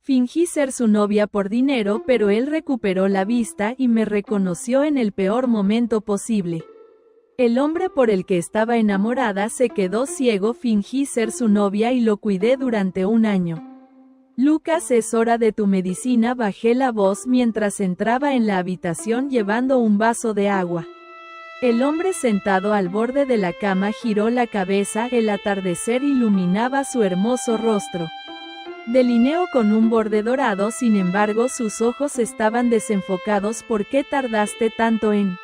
Fingí ser su novia por dinero, pero él recuperó la vista y me reconoció en el peor momento posible. El hombre por el que estaba enamorada se quedó ciego. Fingí ser su novia y lo cuidé durante un año. Lucas, es hora de tu medicina. Bajé la voz mientras entraba en la habitación llevando un vaso de agua. El hombre sentado al borde de la cama giró la cabeza. El atardecer iluminaba su hermoso rostro. Delineó con un borde dorado, sin embargo sus ojos estaban desenfocados. ¿Por qué tardaste tanto en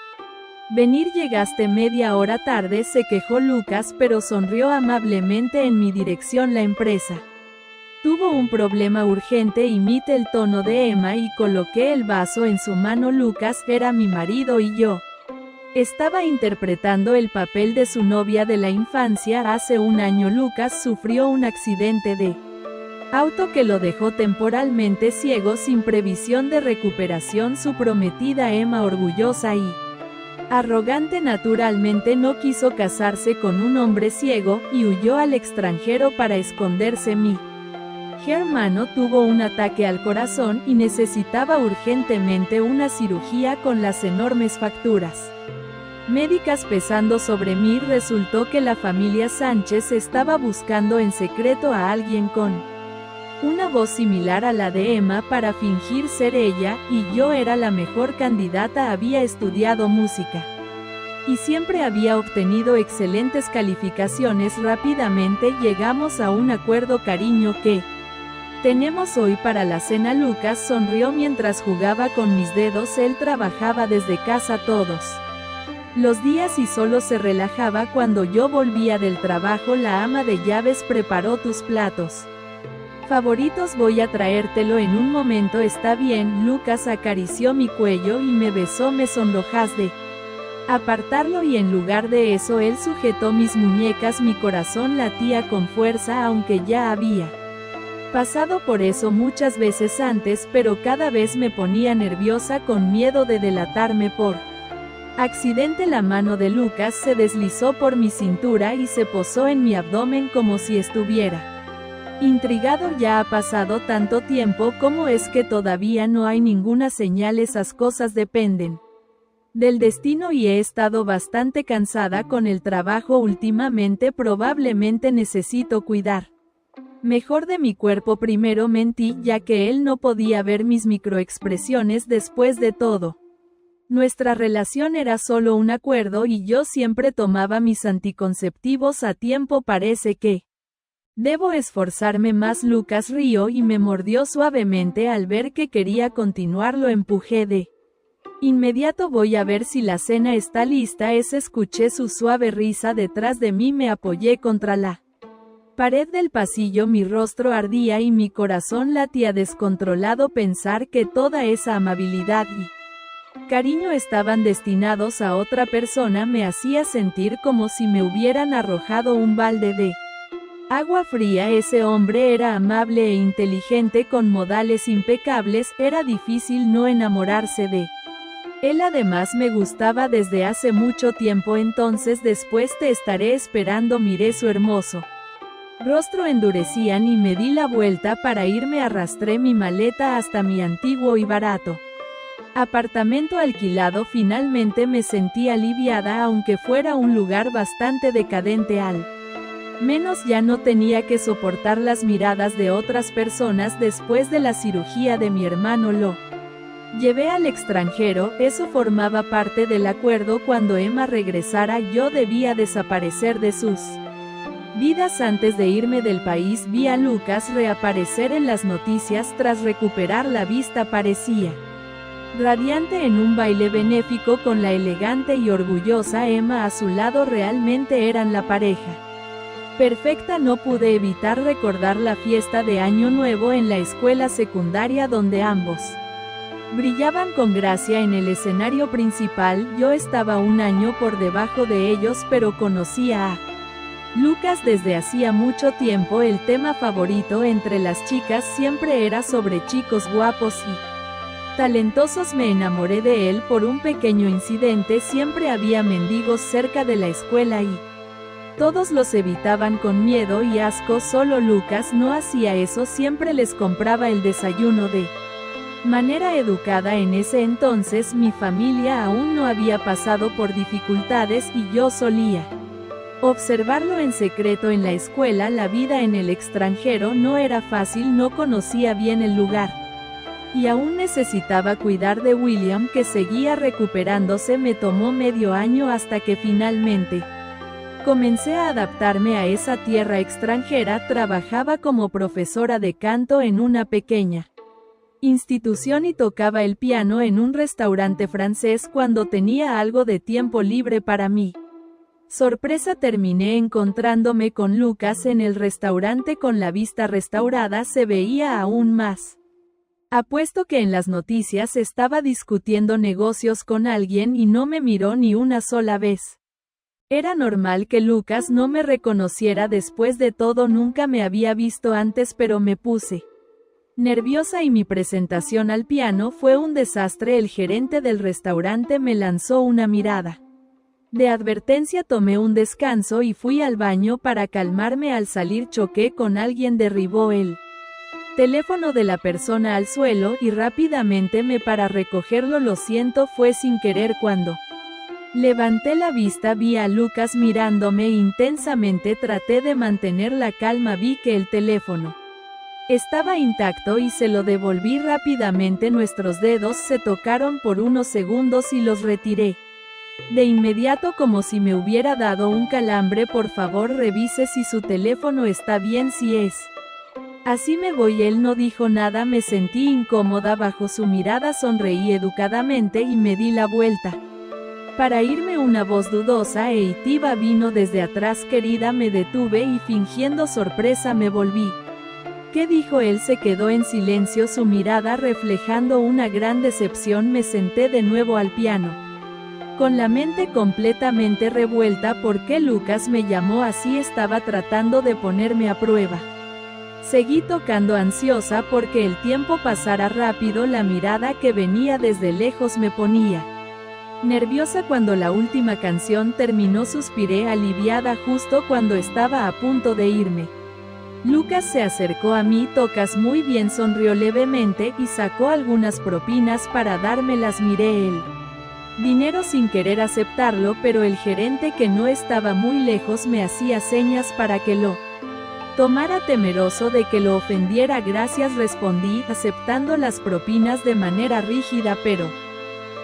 venir? Llegaste media hora tarde, se quejó Lucas, pero sonrió amablemente en mi dirección. La empresa tuvo un problema urgente. Imité el tono de Emma y coloqué el vaso en su mano. Lucas era mi marido y yo estaba interpretando el papel de su novia de la infancia. Hace un año Lucas sufrió un accidente de auto que lo dejó temporalmente ciego, sin previsión de recuperación. Su prometida Emma, orgullosa y arrogante, naturalmente no quiso casarse con un hombre ciego, y huyó al extranjero para esconderse. Mi hermano tuvo un ataque al corazón y necesitaba urgentemente una cirugía con las enormes facturas médicas pesando sobre mí. Resultó que la familia Sánchez estaba buscando en secreto a alguien con una voz similar a la de Emma para fingir ser ella, y yo era la mejor candidata. Había estudiado música y siempre había obtenido excelentes calificaciones. Rápidamente llegamos a un acuerdo. Cariño, ¿qué tenemos hoy para la cena? Lucas sonrió mientras jugaba con mis dedos. Él trabajaba desde casa todos los días y solo se relajaba cuando yo volvía del trabajo. La ama de llaves preparó tus platos favoritos. Voy a traértelo en un momento. Está bien. Lucas acarició mi cuello y me besó. Me sonrojas de apartarlo, y en lugar de eso él sujetó mis muñecas. Mi corazón latía con fuerza, aunque ya había pasado por eso muchas veces antes, pero cada vez me ponía nerviosa, con miedo de delatarme por accidente. La mano de Lucas se deslizó por mi cintura y se posó en mi abdomen como si estuviera intrigado. Ya ha pasado tanto tiempo. ¿Cómo es que todavía no hay ninguna señal? Esas cosas dependen del destino y he estado bastante cansada con el trabajo últimamente. Probablemente necesito cuidar mejor de mi cuerpo. Primero mentí, ya que él no podía ver mis microexpresiones. Después de todo, nuestra relación era solo un acuerdo y yo siempre tomaba mis anticonceptivos a tiempo. Parece que debo esforzarme más. Lucas rió y me mordió suavemente al ver que quería continuar. Lo empujé de inmediato. Voy a ver si la cena está lista. Escuché su suave risa detrás de mí. Me apoyé contra la pared del pasillo. Mi rostro ardía y mi corazón latía descontrolado. Pensar que toda esa amabilidad y cariño estaban destinados a otra persona me hacía sentir como si me hubieran arrojado un balde de agua fría. Ese hombre era amable e inteligente, con modales impecables. Era difícil no enamorarse de él. Además me gustaba desde hace mucho tiempo. Entonces después te estaré esperando. Miré su hermoso rostro endurecían y me di la vuelta para irme. Arrastré mi maleta hasta mi antiguo y barato apartamento alquilado. Finalmente me sentí aliviada, aunque fuera un lugar bastante decadente. Al menos ya no tenía que soportar las miradas de otras personas. Después de la cirugía de mi hermano lo llevé al extranjero. Eso formaba parte del acuerdo. Cuando Emma regresara yo debía desaparecer de sus vidas. Antes de irme del país vi a Lucas reaparecer en las noticias tras recuperar la vista. Parecía radiante en un baile benéfico con la elegante y orgullosa Emma a su lado. Realmente eran la pareja perfecta. No pude evitar recordar la fiesta de Año Nuevo en la escuela secundaria, donde ambos brillaban con gracia en el escenario principal. Yo estaba un año por debajo de ellos, pero conocía a Lucas desde hacía mucho tiempo. El tema favorito entre las chicas siempre era sobre chicos guapos y talentosos. Me enamoré de él por un pequeño incidente. Siempre había mendigos cerca de la escuela y Todos los evitaban con miedo y asco, solo Lucas no hacía eso, siempre les compraba el desayuno de manera educada. En ese entonces mi familia aún no había pasado por dificultades y yo solía observarlo en secreto en la escuela. La vida en el extranjero no era fácil, no conocía bien el lugar. Y aún necesitaba cuidar de William, que seguía recuperándose. Me tomó medio año hasta que finalmente comencé a adaptarme a esa tierra extranjera. Trabajaba como profesora de canto en una pequeña institución y tocaba el piano en un restaurante francés cuando tenía algo de tiempo libre para mí. Sorpresa, terminé encontrándome con Lucas en el restaurante. Con la vista restaurada se veía aún más. Apuesto que en las noticias estaba discutiendo negocios con alguien y no me miró ni una sola vez. Era normal que Lucas no me reconociera, después de todo nunca me había visto antes, pero me puse nerviosa y mi presentación al piano fue un desastre. El gerente del restaurante me lanzó una mirada de advertencia. Tomé un descanso y fui al baño para calmarme. Al salir choqué con alguien, derribó el teléfono de la persona al suelo y rápidamente me para recogerlo. Lo siento, fue sin querer. Cuando levanté la vista vi a Lucas mirándome intensamente. Traté de mantener la calma, vi que el teléfono estaba intacto y se lo devolví rápidamente. Nuestros dedos se tocaron por unos segundos y los retiré de inmediato como si me hubiera dado un calambre. Por favor, revise si su teléfono está bien, si es así me voy. Él no dijo nada, me sentí incómoda bajo su mirada. Sonreí educadamente y me di la vuelta para irme. Una voz dudosa e altiva vino desde atrás. Querida, me detuve y fingiendo sorpresa me volví. ¿Qué dijo? Él se quedó en silencio, su mirada reflejando una gran decepción. Me senté de nuevo al piano, con la mente completamente revuelta. ¿Por qué Lucas me llamó así? Estaba tratando de ponerme a prueba. Seguí tocando, ansiosa porque el tiempo pasara rápido. La mirada que venía desde lejos me ponía nerviosa. Cuando la última canción terminó suspiré aliviada. Justo cuando estaba a punto de irme, Lucas se acercó a mí. Tocas muy bien, sonrió levemente y sacó algunas propinas para dármelas. Miré el dinero sin querer aceptarlo, pero el gerente, que no estaba muy lejos, me hacía señas para que lo tomara, temeroso de que lo ofendiera. Gracias, respondí, aceptando las propinas de manera rígida, pero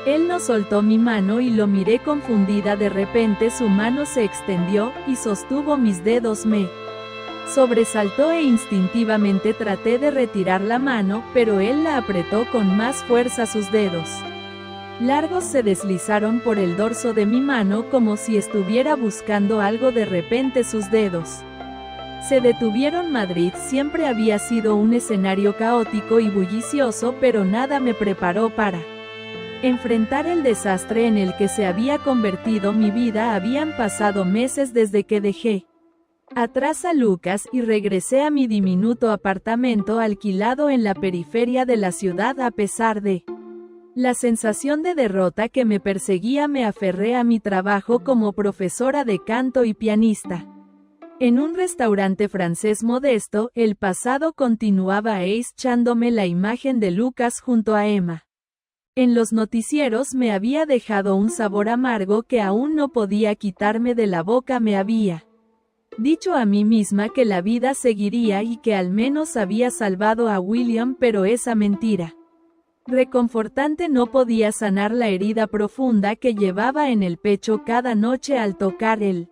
él no soltó mi mano y lo miré confundida. De repente su mano se extendió y sostuvo mis dedos. Me sobresaltó e instintivamente traté de retirar la mano, pero él la apretó con más fuerza. Sus dedos largos se deslizaron por el dorso de mi mano como si estuviera buscando algo. De repente sus dedos se detuvieron. Madrid siempre había sido un escenario caótico y bullicioso, pero nada me preparó para enfrentar el desastre en el que se había convertido mi vida. Habían pasado meses desde que dejé atrás a Lucas y regresé a mi diminuto apartamento alquilado en la periferia de la ciudad. A pesar de la sensación de derrota que me perseguía, me aferré a mi trabajo como profesora de canto y pianista en un restaurante francés modesto. El pasado continuaba echándome la imagen de Lucas junto a Emma en los noticieros me había dejado un sabor amargo que aún no podía quitarme de la boca. Me había dicho a mí misma que la vida seguiría y que al menos había salvado a William, pero esa mentira reconfortante no podía sanar la herida profunda que llevaba en el pecho. Cada noche al tocar el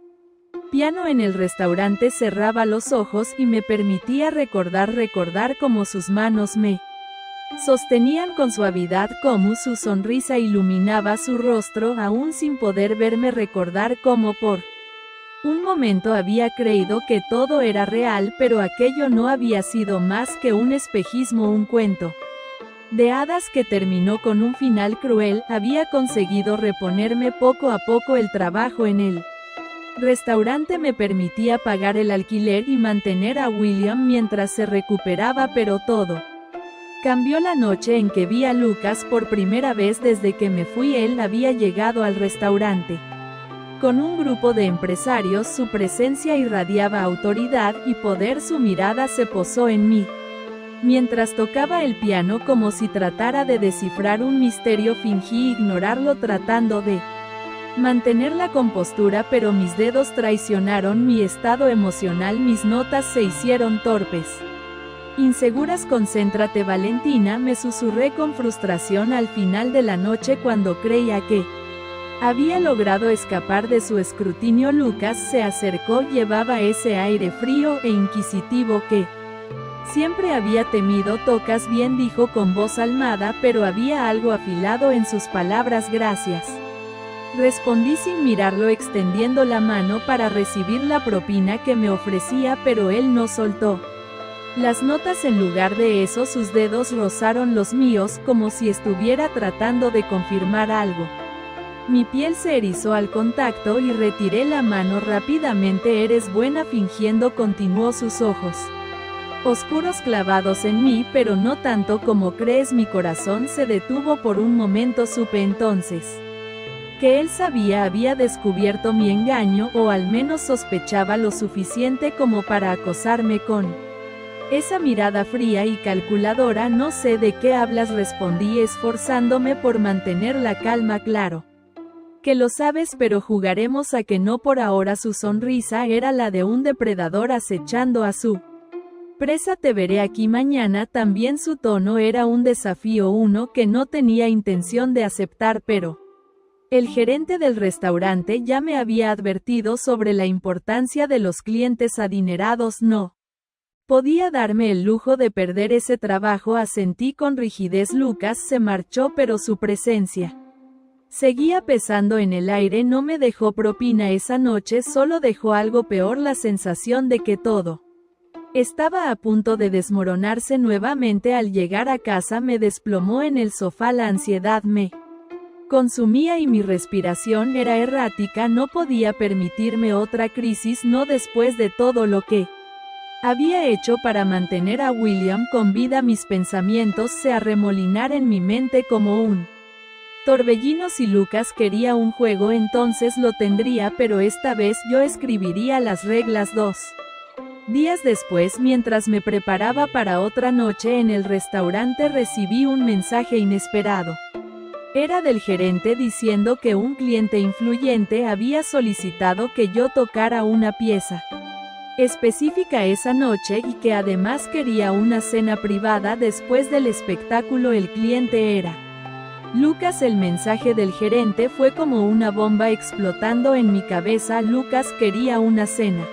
piano en el restaurante cerraba los ojos y me permitía recordar cómo sus manos me sostenían con suavidad, cómo su sonrisa iluminaba su rostro aún sin poder verme. Recordar cómo por un momento había creído que todo era real, pero aquello no había sido más que un espejismo, un cuento de hadas que terminó con un final cruel. Había conseguido reponerme poco a poco. El trabajo en el restaurante me permitía pagar el alquiler y mantener a William mientras se recuperaba, pero todo cambió la noche en que vi a Lucas por primera vez desde que me fui. Él había llegado al restaurante Con un grupo de empresarios su presencia irradiaba autoridad y poder, su mirada se posó en mí. Mientras tocaba el piano como si tratara de descifrar un misterio, fingí ignorarlo tratando de mantener la compostura, pero mis dedos traicionaron mi estado emocional, mis notas se hicieron torpes. Inseguras, concéntrate Valentina, me susurré con frustración al final de la noche cuando creía que había logrado escapar de su escrutinio. Lucas se acercó, llevaba ese aire frío e inquisitivo que siempre había temido. Tocas bien, dijo con voz almada, pero había algo afilado en sus palabras. Gracias. Respondí sin mirarlo, extendiendo la mano para recibir la propina que me ofrecía, pero él no soltó las notas. En lugar de eso, sus dedos rozaron los míos, como si estuviera tratando de confirmar algo. Mi piel se erizó al contacto y retiré la mano rápidamente. Eres buena fingiendo, continuó, sus ojos oscuros clavados en mí, pero no tanto como crees. Mi corazón se detuvo por un momento. Supe entonces que él había descubierto mi engaño, o al menos sospechaba lo suficiente como para acosarme con esa mirada fría y calculadora. No sé de qué hablas, respondí esforzándome por mantener la calma. Claro que lo sabes, pero jugaremos a que no por ahora. Su sonrisa era la de un depredador acechando a su presa. Te veré aquí mañana. También su tono era un desafío, uno que no tenía intención de aceptar, pero el gerente del restaurante ya me había advertido sobre la importancia de los clientes adinerados. No podía darme el lujo de perder ese trabajo, asentí con rigidez. Lucas se marchó, pero su presencia seguía pesando en el aire. No me dejó propina esa noche, solo dejó algo peor, la sensación de que todo estaba a punto de desmoronarse nuevamente. Al llegar a casa me desplomó en el sofá, la ansiedad me consumía y mi respiración era errática. No podía permitirme otra crisis, no después de todo lo que había hecho para mantener a William con vida. Mis pensamientos se arremolinaron en mi mente como un torbellino. Si Lucas quería un juego, entonces lo tendría, pero esta vez yo escribiría las reglas. 2 días después, mientras me preparaba para otra noche en el restaurante, recibí un mensaje inesperado. Era del gerente diciendo que un cliente influyente había solicitado que yo tocara una pieza específica esa noche y que además quería una cena privada después del espectáculo. El cliente era Lucas. El mensaje del gerente fue como una bomba explotando en mi cabeza. Lucas quería una cena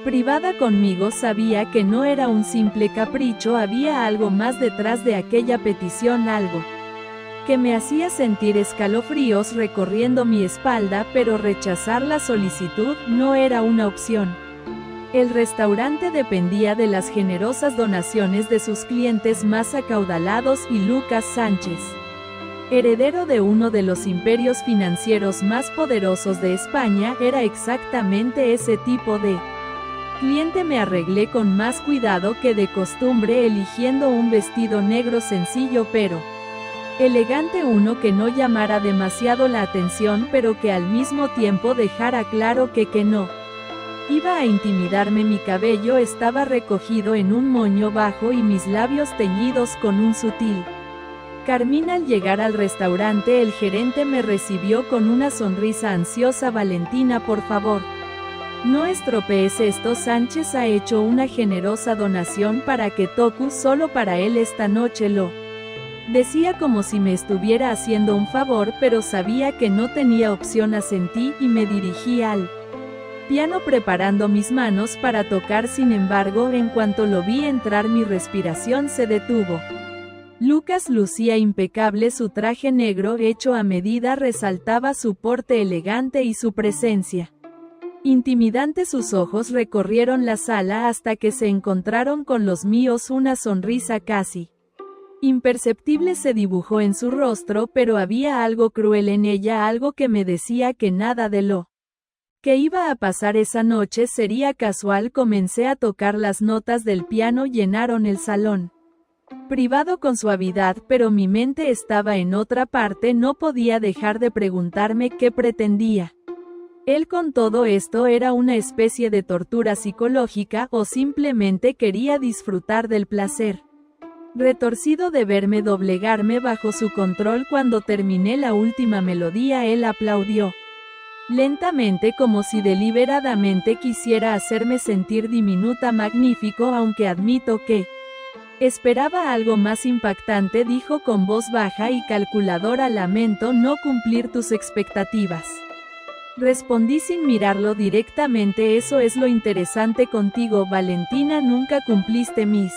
privada conmigo. Sabía que no era un simple capricho, había algo más detrás de aquella petición, algo que me hacía sentir escalofríos recorriendo mi espalda, pero rechazar la solicitud no era una opción. El restaurante dependía de las generosas donaciones de sus clientes más acaudalados, y Lucas Sánchez, heredero de uno de los imperios financieros más poderosos de España, era exactamente ese tipo de cliente. Me arreglé con más cuidado que de costumbre, eligiendo un vestido negro sencillo pero elegante, uno que no llamara demasiado la atención, pero que al mismo tiempo dejara claro que no iba a intimidarme. Mi cabello estaba recogido en un moño bajo y mis labios teñidos con un sutil carmín. Al llegar al restaurante, el gerente me recibió con una sonrisa ansiosa. Valentina, por favor, no estropees esto. Sánchez ha hecho una generosa donación para que toque solo para él esta noche. Lo decía como si me estuviera haciendo un favor, pero sabía que no tenía opción. Asentí y me dirigí al piano preparando mis manos para tocar. Sin embargo, en cuanto lo vi entrar, mi respiración se detuvo. Lucas lucía impecable, su traje negro hecho a medida resaltaba su porte elegante y su presencia intimidante. Sus ojos recorrieron la sala hasta que se encontraron con los míos. Una sonrisa casi imperceptible se dibujó en su rostro, pero había algo cruel en ella, algo que me decía que nada de lo que iba a pasar esa noche sería casual. Comencé a tocar. Las notas del piano llenaron el salón privado con suavidad, pero mi mente estaba en otra parte. No podía dejar de preguntarme qué pretendía Él con todo esto era una especie de tortura psicológica o simplemente quería disfrutar del placer. Retorcido de verme doblegarme bajo su control cuando terminé la última melodía, él aplaudió. Lentamente, como si deliberadamente quisiera hacerme sentir diminuta, magnífico, aunque admito que esperaba algo más impactante, dijo con voz baja y calculadora: lamento no cumplir tus expectativas. Respondí sin mirarlo directamente: eso es lo interesante contigo, Valentina, nunca cumpliste mis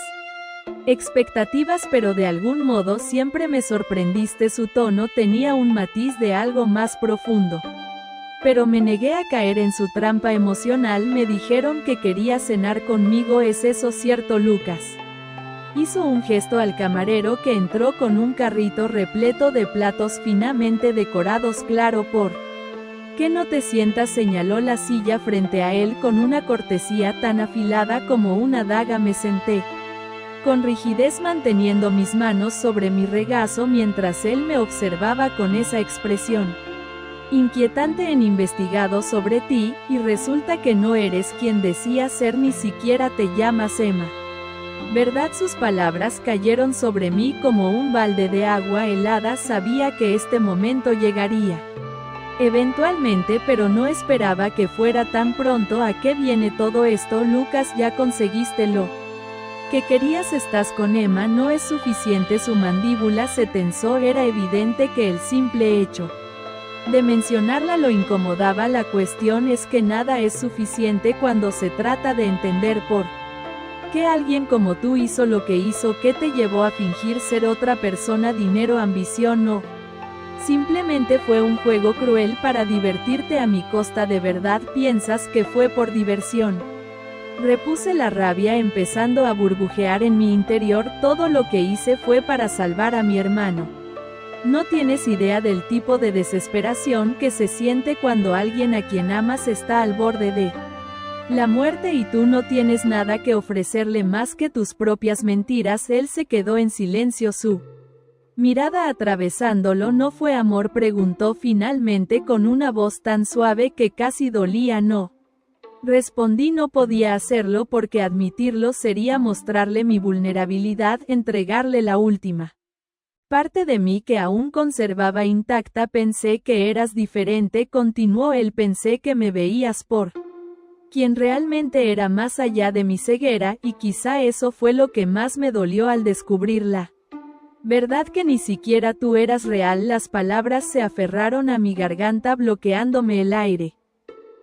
expectativas, pero de algún modo siempre me sorprendiste. Su tono tenía un matiz de algo más profundo. Pero me negué a caer en su trampa emocional. Me dijeron que quería cenar conmigo, ¿es eso cierto, Lucas? Hizo un gesto al camarero que entró con un carrito repleto de platos finamente decorados. Claro, ¿por qué no te sientas? Señaló la silla frente a él con una cortesía tan afilada como una daga. Me senté con rigidez, manteniendo mis manos sobre mi regazo mientras él me observaba con esa expresión inquietante. He investigado sobre ti, y resulta que no eres quien decías ser, ni siquiera te llamas Emma, ¿verdad? Sus palabras cayeron sobre mí como un balde de agua helada. Sabía que este momento llegaría eventualmente, pero no esperaba que fuera tan pronto. ¿A qué viene todo esto, Lucas? ¿Ya conseguiste lo que querías? ¿Estás con Emma? No es suficiente. Su mandíbula se tensó. Era evidente que el simple hecho de mencionarla lo incomodaba. La cuestión es que nada es suficiente cuando se trata de entender por qué alguien como tú hizo lo que hizo. ¿Qué te llevó a fingir ser otra persona? ¿Dinero, ambición? No. Simplemente fue un juego cruel para divertirte a mi costa. ¿De verdad piensas que fue por diversión? Repuse, la rabia empezando a burbujear en mi interior. Todo lo que hice fue para salvar a mi hermano. No tienes idea del tipo de desesperación que se siente cuando alguien a quien amas está al borde de la muerte y tú no tienes nada que ofrecerle más que tus propias mentiras. Él se quedó en silencio, su mirada atravesándolo. ¿No fue amor?, preguntó finalmente con una voz tan suave que casi dolía. No. Respondí. No podía hacerlo porque admitirlo sería mostrarle mi vulnerabilidad, entregarle la última parte de mí que aún conservaba intacta. Pensé que eras diferente, continuó él. Pensé que me veías por quien realmente era, más allá de mi ceguera, y quizá eso fue lo que más me dolió al descubrirla. ¿Verdad que ni siquiera tú eras real? Las palabras se aferraron a mi garganta bloqueándome el aire.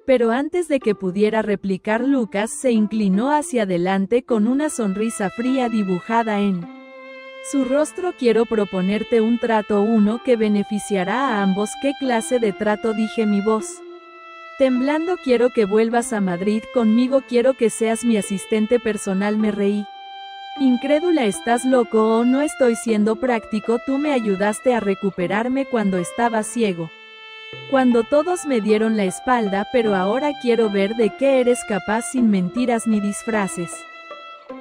Pero antes de que pudiera replicar, Lucas se inclinó hacia adelante con una sonrisa fría dibujada en su rostro. Quiero proponerte un trato, uno que beneficiará a ambos. ¿Qué clase de trato?, dije, mi voz temblando. Quiero que vuelvas a Madrid conmigo, quiero que seas mi asistente personal. Me reí. Incrédula. ¿Estás loco o no? Estoy siendo práctico. Tú me ayudaste a recuperarme cuando estaba ciego, cuando todos me dieron la espalda, pero ahora quiero ver de qué eres capaz sin mentiras ni disfraces.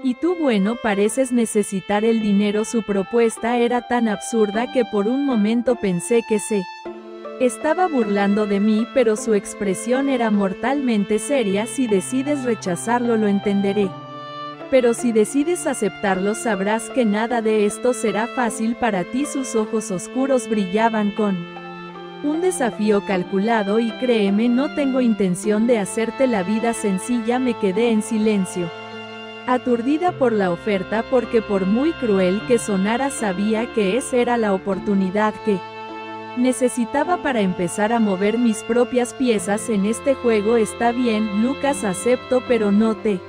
Y tú, bueno, pareces necesitar el dinero. Su propuesta era tan absurda que por un momento pensé que se estaba burlando de mí, pero su expresión era mortalmente seria. Si decides rechazarlo, lo entenderé. Pero si decides aceptarlo, sabrás que nada de esto será fácil para ti. Sus ojos oscuros brillaban con un desafío calculado. Y créeme, no tengo intención de hacerte la vida sencilla. Me quedé en silencio, aturdida por la oferta, porque por muy cruel que sonara, sabía que esa era la oportunidad que necesitaba para empezar a mover mis propias piezas en este juego. Está bien, Lucas, acepto, pero no te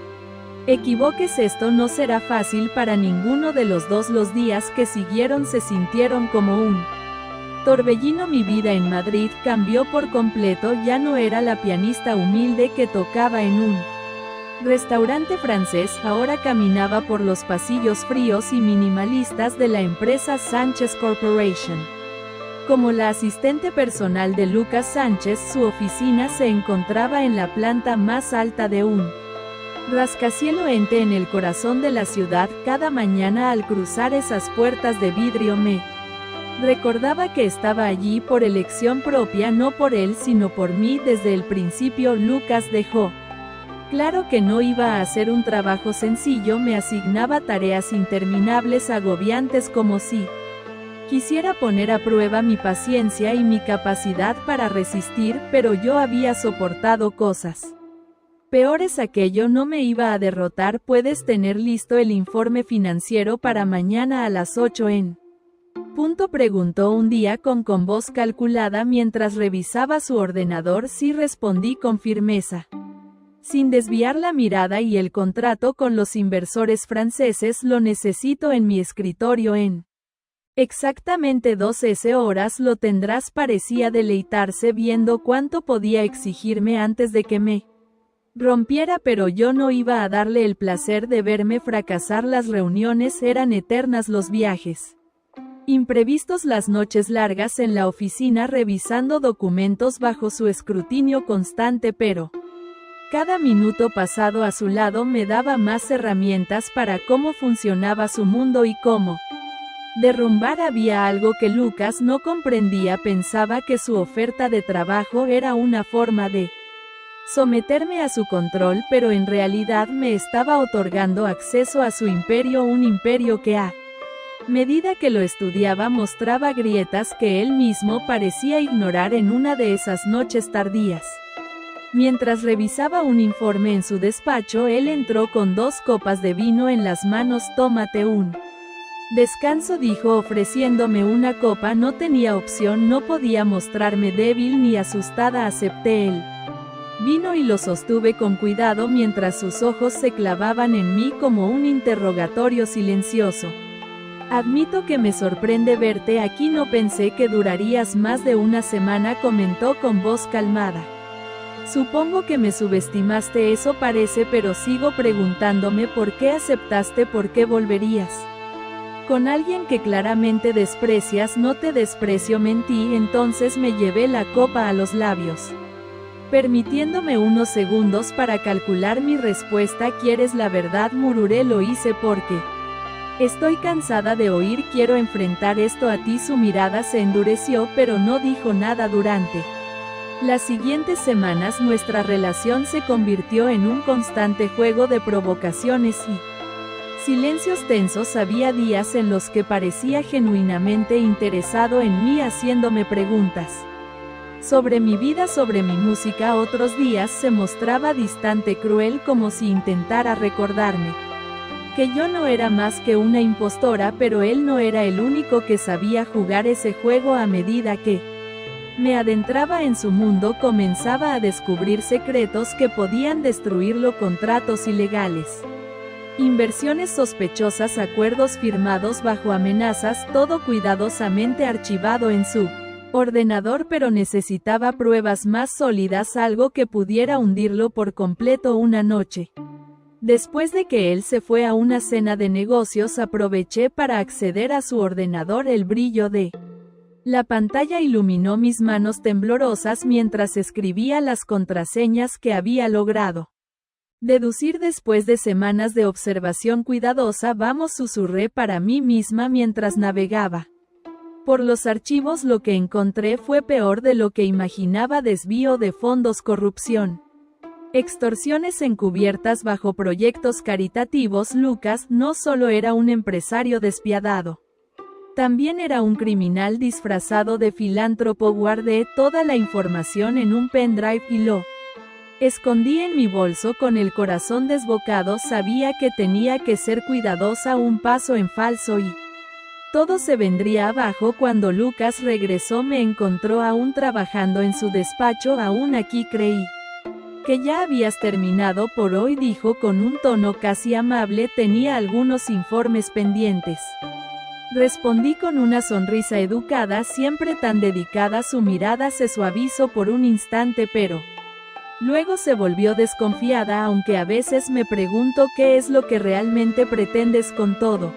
equivoques, esto no será fácil para ninguno de los dos. Los días que siguieron se sintieron como un torbellino. Mi vida en Madrid cambió por completo. Ya no era la pianista humilde que tocaba en un restaurante francés. Ahora caminaba por los pasillos fríos y minimalistas de la empresa Sánchez Corporation. Como la asistente personal de Lucas Sánchez, su oficina se encontraba en la planta más alta de un rascacielos en el corazón de la ciudad. Cada mañana al cruzar esas puertas de vidrio me Recordaba que estaba allí por elección propia, no por él sino por mí desde el principio. Lucas dejó claro que no iba a hacer un trabajo sencillo, me asignaba tareas interminables, agobiantes, como si quisiera poner a prueba mi paciencia y mi capacidad para resistir, pero yo había soportado cosas peores. Aquello no me iba a derrotar. ¿Puedes tener listo el informe financiero para mañana a las 8 en punto?, preguntó un día con voz calculada mientras revisaba su ordenador. Sí, respondí con firmeza, sin desviar la mirada. ¿Y el contrato con los inversores franceses? Lo necesito en mi escritorio en exactamente 12 horas. Lo tendrás. Parecía deleitarse viendo cuánto podía exigirme antes de que me rompiera, pero yo no iba a darle el placer de verme fracasar. Las reuniones eran eternas, los viajes imprevistos, las noches largas en la oficina revisando documentos bajo su escrutinio constante, pero cada minuto pasado a su lado me daba más herramientas para cómo funcionaba su mundo y cómo derrumbar. Había algo que Lucas no comprendía. Pensaba que su oferta de trabajo era una forma de someterme a su control, pero en realidad me estaba otorgando acceso a su imperio, un imperio que a medida que lo estudiaba mostraba grietas que él mismo parecía ignorar. En una de esas noches tardías, mientras revisaba un informe en su despacho, él entró con 2 copas de vino en las manos. Tómate un descanso, dijo, ofreciéndome una copa. No tenía opción, no podía mostrarme débil ni asustada. Acepté el vino y lo sostuve con cuidado mientras sus ojos se clavaban en mí como un interrogatorio silencioso. Admito que me sorprende verte aquí. No pensé que durarías más de una semana, comentó con voz calmada. Supongo que me subestimaste, eso parece, pero sigo preguntándome por qué aceptaste. ¿Por qué volverías con alguien que claramente desprecias? No te desprecio, mentí. Entonces me llevé la copa a los labios, permitiéndome unos segundos para calcular mi respuesta. ¿Quieres la verdad?, murmuré. Lo hice porque estoy cansada de oír. Quiero enfrentar esto a ti. Su mirada se endureció, pero no dijo nada. Durante las siguientes semanas nuestra relación se convirtió en un constante juego de provocaciones y silencios tensos. Había días en los que parecía genuinamente interesado en mí, haciéndome preguntas sobre mi vida, sobre mi música. Otros días se mostraba distante, cruel, como si intentara recordarme que yo no era más que una impostora, pero él no era el único que sabía jugar ese juego. A medida que me adentraba en su mundo, comenzaba a descubrir secretos que podían destruirlo: contratos ilegales, inversiones sospechosas, acuerdos firmados bajo amenazas, todo cuidadosamente archivado en su ordenador, pero necesitaba pruebas más sólidas, algo que pudiera hundirlo por completo. Una noche, después de que él se fue a una cena de negocios, aproveché para acceder a su ordenador. El brillo de la pantalla iluminó mis manos temblorosas mientras escribía las contraseñas que había logrado deducir después de semanas de observación cuidadosa. Vamos, susurré para mí misma mientras navegaba por los archivos. Lo que encontré fue peor de lo que imaginaba: desvío de fondos, corrupción, extorsiones encubiertas bajo proyectos caritativos. Lucas no solo era un empresario despiadado, también era un criminal disfrazado de filántropo. Guardé toda la información en un pendrive y lo escondí en mi bolso con el corazón desbocado. Sabía que tenía que ser cuidadosa, un paso en falso y todo se vendría abajo. Cuando Lucas regresó me encontró aún trabajando en su despacho. Aún aquí. Creí que ya habías terminado por hoy, dijo con un tono casi amable. Tenía algunos informes pendientes, respondí con una sonrisa educada, siempre tan dedicada. Su mirada se suavizó por un instante, pero luego se volvió desconfiada. Aunque a veces me pregunto qué es lo que realmente pretendes con todo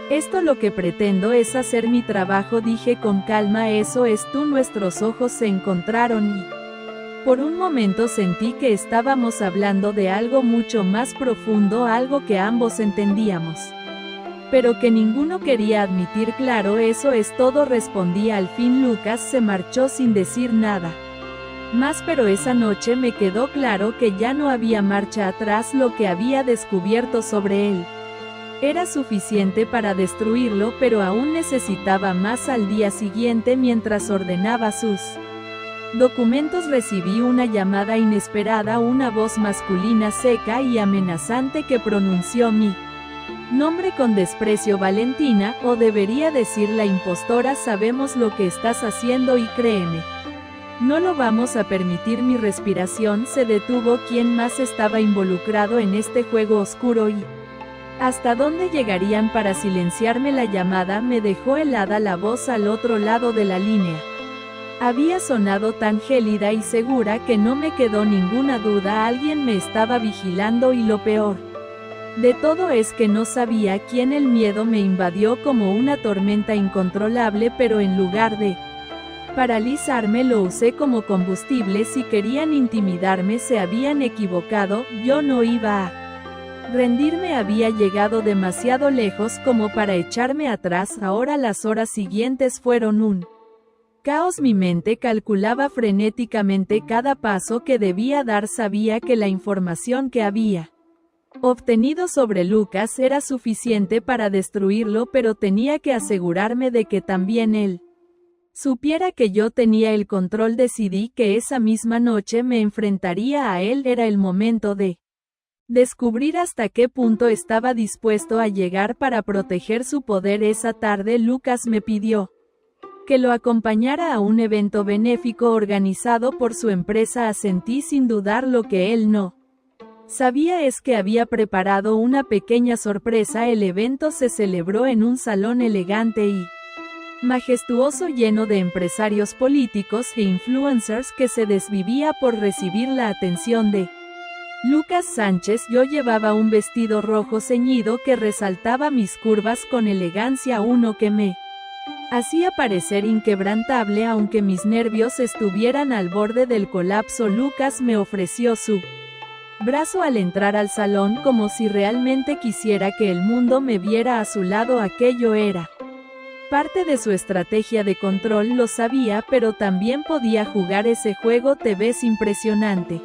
esto. Lo que pretendo es hacer mi trabajo, dije con calma. Eso es tú. Nuestros ojos se encontraron y por un momento sentí que estábamos hablando de algo mucho más profundo, algo que ambos entendíamos pero que ninguno quería admitir. Claro, eso es todo, respondía al fin. Lucas se marchó sin decir nada más, pero esa noche me quedó claro que ya no había marcha atrás. Lo que había descubierto sobre él era suficiente para destruirlo, pero aún necesitaba más. Al día siguiente, mientras ordenaba sus documentos, recibí una llamada inesperada, una voz masculina seca y amenazante que pronunció mi nombre con desprecio. Valentina, o debería decir la impostora, sabemos lo que estás haciendo y créeme, no lo vamos a permitir. Mi respiración se detuvo. ¿Quién más estaba involucrado en este juego oscuro y hasta dónde llegarían para silenciarme? La llamada me dejó helada. La voz al otro lado de la línea había sonado tan gélida y segura que no me quedó ninguna duda. Alguien me estaba vigilando, y lo peor de todo es que no sabía quién. El miedo me invadió como una tormenta incontrolable, pero en lugar de paralizarme lo usé como combustible. Si querían intimidarme, se habían equivocado. Yo no iba a rendirme. Había llegado demasiado lejos como para echarme atrás. Ahora las horas siguientes fueron un caos. Mi mente calculaba frenéticamente cada paso que debía dar. Sabía que la información que había obtenido sobre Lucas era suficiente para destruirlo, pero tenía que asegurarme de que también él supiera que yo tenía el control. Decidí que esa misma noche me enfrentaría a él. Era el momento de descubrir hasta qué punto estaba dispuesto a llegar para proteger su poder. Esa tarde Lucas me pidió que lo acompañara a un evento benéfico organizado por su empresa. Asentí sin dudar. Lo que él no sabía es que había preparado una pequeña sorpresa. El evento se celebró en un salón elegante y majestuoso, lleno de empresarios políticos e influencers que se desvivía por recibir la atención de Lucas Sánchez. Yo llevaba un vestido rojo ceñido que resaltaba mis curvas con elegancia, uno que me hacía parecer inquebrantable aunque mis nervios estuvieran al borde del colapso. Lucas me ofreció su brazo al entrar al salón, como si realmente quisiera que el mundo me viera a su lado. Aquello era parte de su estrategia de control, lo sabía, pero también podía jugar ese juego. Te ves impresionante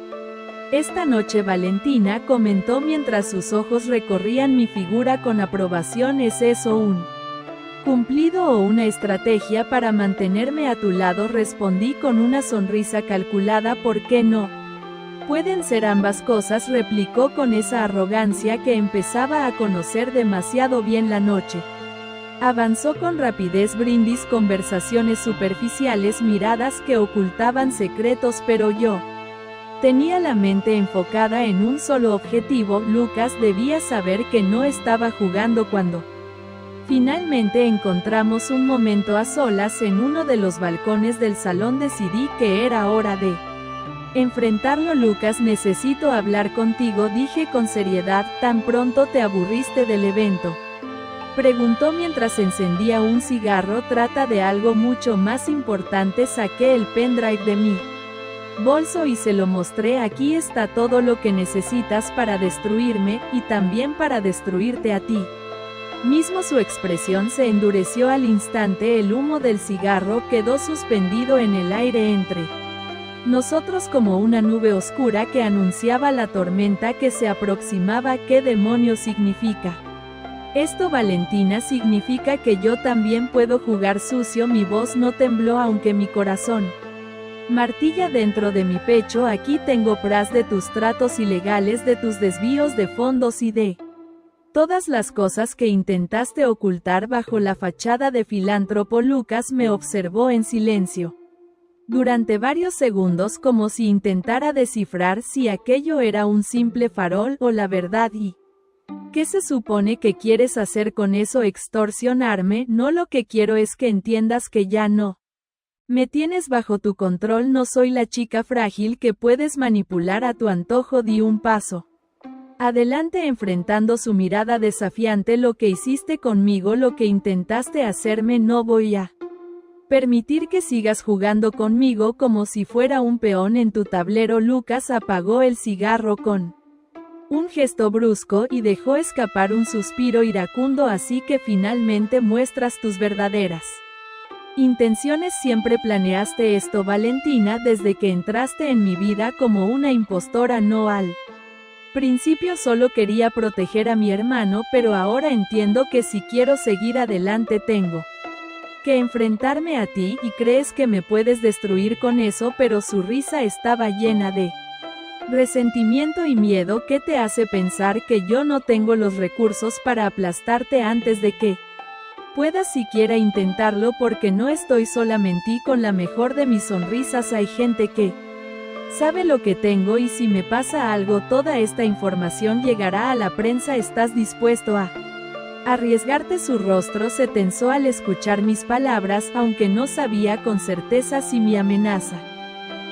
esta noche, Valentina comentó mientras sus ojos recorrían mi figura con aprobación. ¿Es eso un cumplido o una estrategia para mantenerme a tu lado? Respondí con una sonrisa calculada. ¿Por qué no? Pueden ser ambas cosas, replicó con esa arrogancia que empezaba a conocer demasiado bien. La noche avanzó con rapidez. Brindis, conversaciones superficiales, miradas que ocultaban secretos, pero yo tenía la mente enfocada en un solo objetivo. Lucas debía saber que no estaba jugando. Cuando finalmente encontramos un momento a solas en uno de los balcones del salón, decidí que era hora de enfrentarlo. Lucas, necesito hablar contigo, dije con seriedad. ¿Tan pronto te aburriste del evento?, preguntó mientras encendía un cigarro. Trata de algo mucho más importante. Saqué el pendrive de mi bolso y se lo mostré. Aquí está todo lo que necesitas para destruirme, y también para destruirte a ti mismo. Su expresión se endureció al instante. El humo del cigarro quedó suspendido en el aire entre nosotros como una nube oscura que anunciaba la tormenta que se aproximaba. ¿Qué demonios significa esto, Valentina? Significa que yo también puedo jugar sucio. Mi voz no tembló aunque mi corazón martilla dentro de mi pecho. Aquí tengo pruebas de tus tratos ilegales, de tus desvíos de fondos y de todas las cosas que intentaste ocultar bajo la fachada de filántropo. Lucas me observó en silencio durante varios segundos, como si intentara descifrar si aquello era un simple farol o la verdad. ¿Y qué se supone que quieres hacer con eso? ¿Extorsionarme? No, lo que quiero es que entiendas que ya no me tienes bajo tu control. No soy la chica frágil que puedes manipular a tu antojo. Di un paso adelante enfrentando su mirada desafiante. Lo que hiciste conmigo, lo que intentaste hacerme, no voy a permitir que sigas jugando conmigo como si fuera un peón en tu tablero. Lucas apagó el cigarro con Un gesto brusco y dejó escapar un suspiro iracundo, así que finalmente muestras tus verdaderas intenciones. Siempre planeaste esto, Valentina, desde que entraste en mi vida como una impostora. No, al principio solo quería proteger a mi hermano, pero ahora entiendo que si quiero seguir adelante tengo que enfrentarme a ti y crees que me puedes destruir con eso. Pero su risa estaba llena de resentimiento y miedo. ¿Qué te hace pensar que yo no tengo los recursos para aplastarte antes de que puedas siquiera intentarlo? Porque no estoy sola, mentí con la mejor de mis sonrisas. Hay gente que sabe lo que tengo y si me pasa algo, toda esta información llegará a la prensa. ¿Estás dispuesto a arriesgarte? Su rostro se tensó al escuchar mis palabras, aunque no sabía con certeza si mi amenaza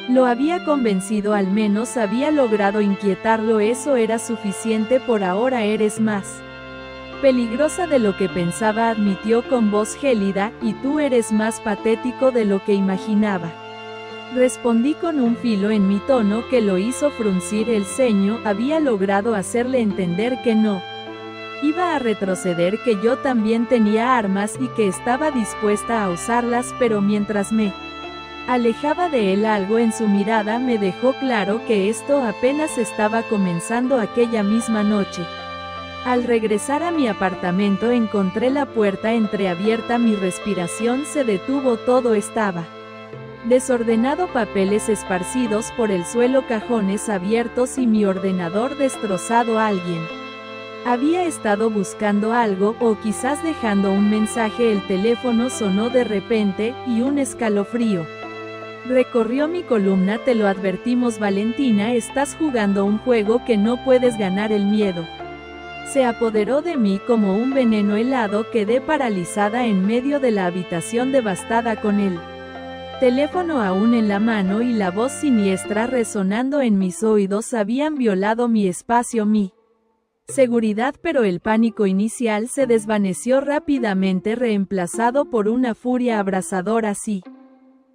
lo había convencido. Al menos había logrado inquietarlo. Eso era suficiente por ahora. Eres más peligrosa de lo que pensaba, admitió con voz gélida, y tú eres más patético de lo que imaginaba. Respondí con un filo en mi tono que lo hizo fruncir el ceño. Había logrado hacerle entender que no iba a retroceder, que yo también tenía armas y que estaba dispuesta a usarlas, pero mientras me alejaba de él, algo en su mirada me dejó claro que esto apenas estaba comenzando. Aquella misma noche, al regresar a mi apartamento, encontré la puerta entreabierta. Mi respiración se detuvo. Todo estaba desordenado, papeles esparcidos por el suelo, cajones abiertos y mi ordenador destrozado. Alguien había estado buscando algo, o quizás dejando un mensaje. El teléfono sonó de repente, y un escalofrío recorrió mi columna. Te lo advertimos, Valentina, estás jugando un juego que no puedes ganar. El miedo se apoderó de mí como un veneno helado. Quedé paralizada en medio de la habitación, devastada, con el teléfono aún en la mano y la voz siniestra resonando en mis oídos. Habían violado mi espacio, mi seguridad, pero el pánico inicial se desvaneció rápidamente, reemplazado por una furia abrasadora. Si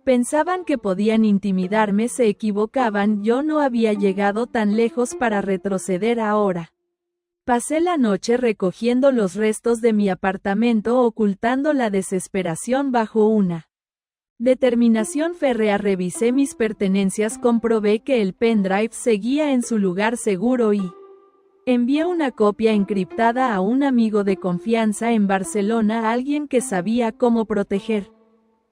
pensaban que podían intimidarme, se equivocaban. Yo no había llegado tan lejos para retroceder ahora. Pasé la noche recogiendo los restos de mi apartamento, ocultando la desesperación bajo una determinación férrea. Revisé mis pertenencias, comprobé que el pendrive seguía en su lugar seguro y envié una copia encriptada a un amigo de confianza en Barcelona, alguien que sabía cómo proteger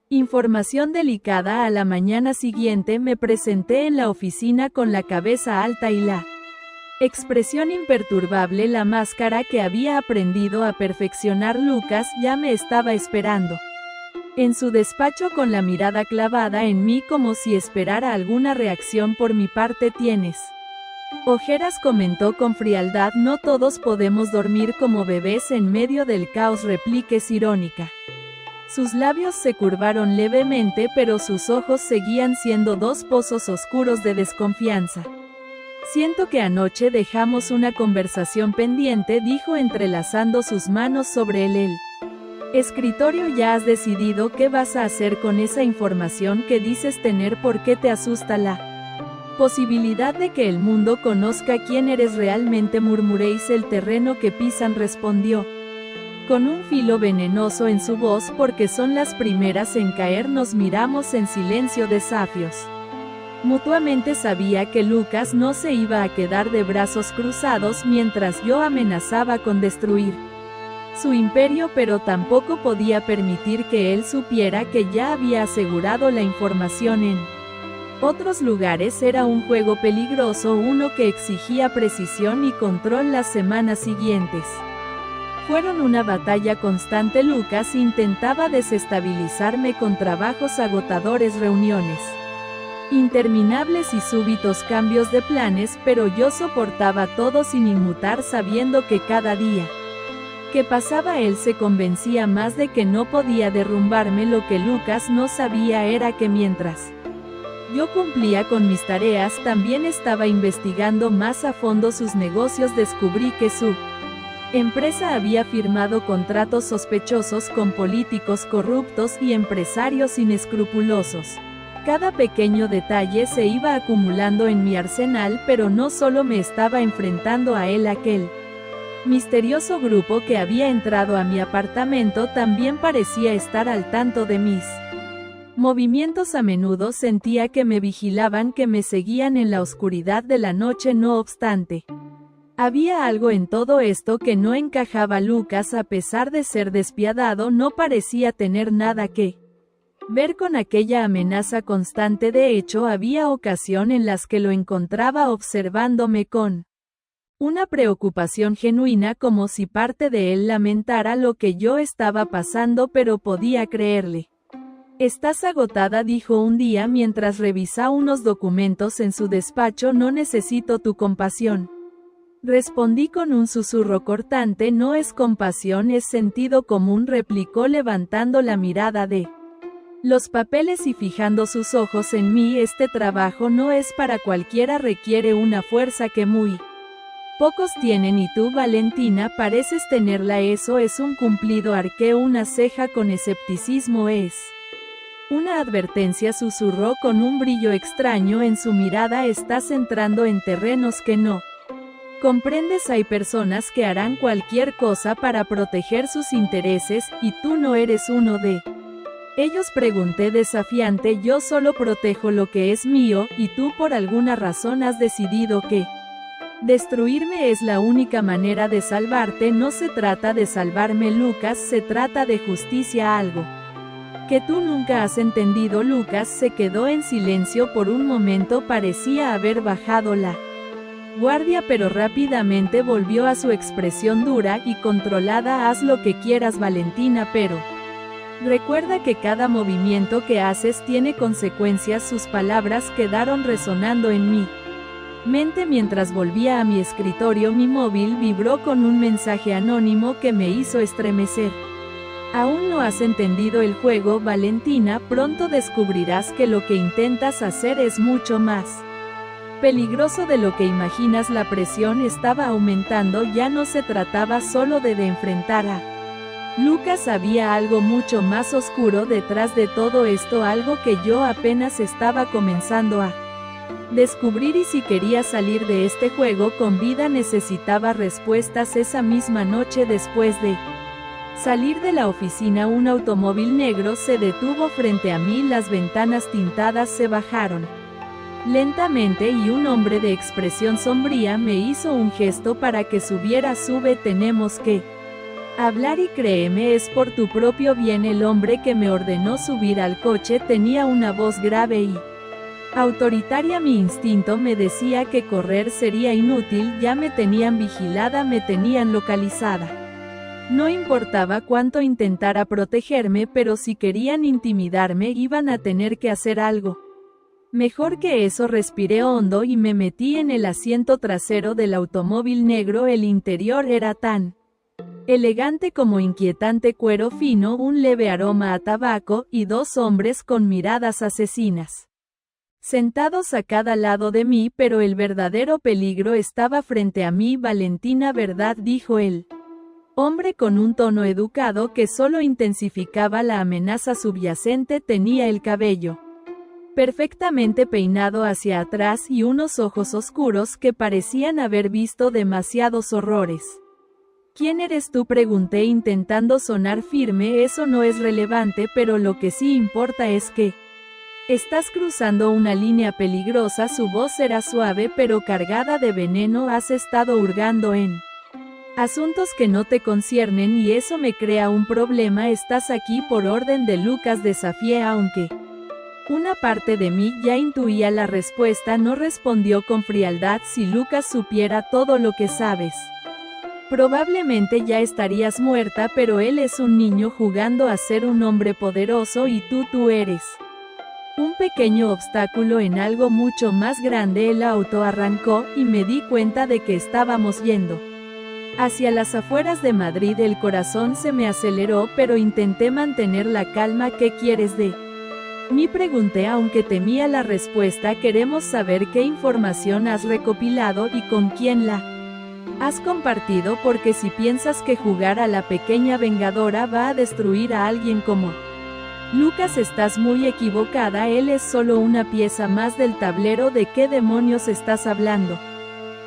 información delicada. A la mañana siguiente me presenté en la oficina con la cabeza alta y la expresión imperturbable. La máscara que había aprendido a perfeccionar Lucas ya me estaba esperando en su despacho, con la mirada clavada en mí como si esperara alguna reacción por mi parte. ¿Tienes ojeras?, comentó con frialdad. No todos podemos dormir como bebés en medio del caos, repliqué irónica. Sus labios se curvaron levemente, pero sus ojos seguían siendo dos pozos oscuros de desconfianza. Siento que anoche dejamos una conversación pendiente, dijo entrelazando sus manos sobre el escritorio. ¿Ya has decidido qué vas a hacer con esa información que dices tener? ¿Por qué te asusta la posibilidad de que el mundo conozca quién eres realmente? Murmuréis el terreno que pisan, respondió con un filo venenoso en su voz. Porque son las primeras en caer. Nos miramos en silencio, desafios mutuamente. Sabía que Lucas no se iba a quedar de brazos cruzados mientras yo amenazaba con destruir su imperio, pero tampoco podía permitir que él supiera que ya había asegurado la información en otros lugares. Era un juego peligroso, uno que exigía precisión y control. Las semanas siguientes fueron una batalla constante. Lucas intentaba desestabilizarme con trabajos agotadores, reuniones interminables y súbitos cambios de planes, pero yo soportaba todo sin inmutar, sabiendo que cada día que pasaba él se convencía más de que no podía derrumbarme. Lo que Lucas no sabía era que mientras yo cumplía con mis tareas, también estaba investigando más a fondo sus negocios. Descubrí que su empresa había firmado contratos sospechosos con políticos corruptos y empresarios inescrupulosos. Cada pequeño detalle se iba acumulando en mi arsenal, pero no solo me estaba enfrentando a él. Aquel misterioso grupo que había entrado a mi apartamento también parecía estar al tanto de mis movimientos. A menudo sentía que me vigilaban, que me seguían en la oscuridad de la noche. No obstante, había algo en todo esto que no encajaba. Lucas, a pesar de ser despiadado, no parecía tener nada que ver con aquella amenaza constante. De hecho, había ocasiones en las que lo encontraba observándome con una preocupación genuina, como si parte de él lamentara lo que yo estaba pasando, pero podía creerle. «Estás agotada», dijo un día mientras revisaba unos documentos en su despacho. «No necesito tu compasión», respondí con un susurro cortante. «No es compasión, es sentido común», replicó levantando la mirada de los papeles y fijando sus ojos en mí. «Este trabajo no es para cualquiera, requiere una fuerza que muy pocos tienen, y tú, Valentina, pareces tenerla». «Eso es un cumplido», arqueó una ceja con escepticismo. «Es una advertencia», susurró con un brillo extraño en su mirada. «Estás entrando en terrenos que no comprendes. Hay personas que harán cualquier cosa para proteger sus intereses, y tú no eres uno de ellos», pregunté desafiante. «Yo solo protejo lo que es mío, y tú por alguna razón has decidido que destruirme es la única manera de salvarte». «No se trata de salvarme, Lucas, se trata de justicia, algo que tú nunca has entendido». Lucas se quedó en silencio por un momento. Parecía haber bajado la guardia, pero rápidamente volvió a su expresión dura y controlada. «Haz lo que quieras, Valentina, pero recuerda que cada movimiento que haces tiene consecuencias». Sus palabras quedaron resonando en mi mente mientras volvía a mi escritorio. Mi móvil vibró con un mensaje anónimo que me hizo estremecer. «Aún no has entendido el juego, Valentina. Pronto descubrirás que lo que intentas hacer es mucho más peligroso de lo que imaginas». La presión estaba aumentando. Ya no se trataba solo de enfrentar a Lucas, había algo mucho más oscuro detrás de todo esto, algo que yo apenas estaba comenzando a descubrir. Y si quería salir de este juego con vida, necesitaba respuestas. Esa misma noche, después de salir de la oficina, un automóvil negro se detuvo frente a mí. Las ventanas tintadas se bajaron lentamente y un hombre de expresión sombría me hizo un gesto para que subiera. «Sube, tenemos que hablar, y créeme, es por tu propio bien». El hombre que me ordenó subir al coche tenía una voz grave y autoritaria. Mi instinto me decía que correr sería inútil. Ya me tenían vigilada, me tenían localizada. No importaba cuánto intentara protegerme, pero si querían intimidarme, iban a tener que hacer algo. Mejor que eso. Respiré hondo y me metí en el asiento trasero del automóvil negro. El interior era tan elegante como inquietante: cuero fino, un leve aroma a tabaco, y dos hombres con miradas asesinas sentados a cada lado de mí. Pero el verdadero peligro estaba frente a mí. «Valentina, ¿verdad?», dijo el hombre con un tono educado que solo intensificaba la amenaza subyacente. Tenía el cabello perfectamente peinado hacia atrás y unos ojos oscuros que parecían haber visto demasiados horrores. «¿Quién eres tú?», pregunté intentando sonar firme. «Eso no es relevante, pero lo que sí importa es que estás cruzando una línea peligrosa». Su voz era suave pero cargada de veneno. «Has estado hurgando en asuntos que no te conciernen y eso me crea un problema. Estás aquí por orden de Lucas», desafié, aunque una parte de mí ya intuía la respuesta. No respondió con frialdad. «Si Lucas supiera todo lo que sabes, probablemente ya estarías muerta, pero él es un niño jugando a ser un hombre poderoso, y tú eres un pequeño obstáculo en algo mucho más grande». El auto arrancó, y me di cuenta de que estábamos yendo hacia las afueras de Madrid. El corazón se me aceleró, pero intenté mantener la calma. «¿Qué quieres de mí?», pregunté, aunque temía la respuesta. «Queremos saber qué información has recopilado y con quién la has compartido, porque si piensas que jugar a la pequeña vengadora va a destruir a alguien como Lucas, estás muy equivocada, él es solo una pieza más del tablero. ¿De qué demonios estás hablando?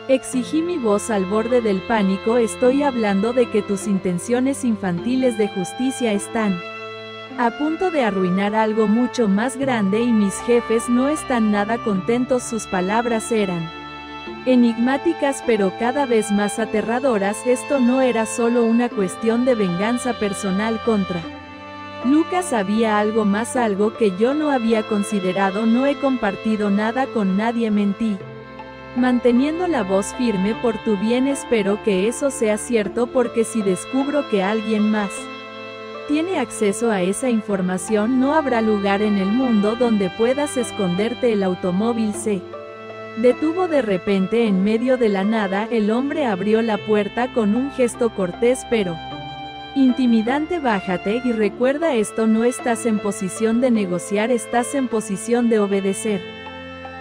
Exigí, mi voz al borde del pánico. Estoy hablando de que tus intenciones infantiles de justicia están a punto de arruinar algo mucho más grande y mis jefes no están nada contentos. Sus palabras eran enigmáticas pero cada vez más aterradoras. Esto no era solo una cuestión de venganza personal contra Lucas, había algo más, algo que yo no había considerado. No he compartido nada con nadie, mentí, manteniendo la voz firme. Por tu bien espero que eso sea cierto, porque si descubro que alguien más tiene acceso a esa información, no habrá lugar en el mundo donde puedas esconderte. El automóvil se detuvo de repente en medio de la nada. El hombre abrió la puerta con un gesto cortés pero intimidante. Bájate y recuerda esto, no estás en posición de negociar, estás en posición de obedecer.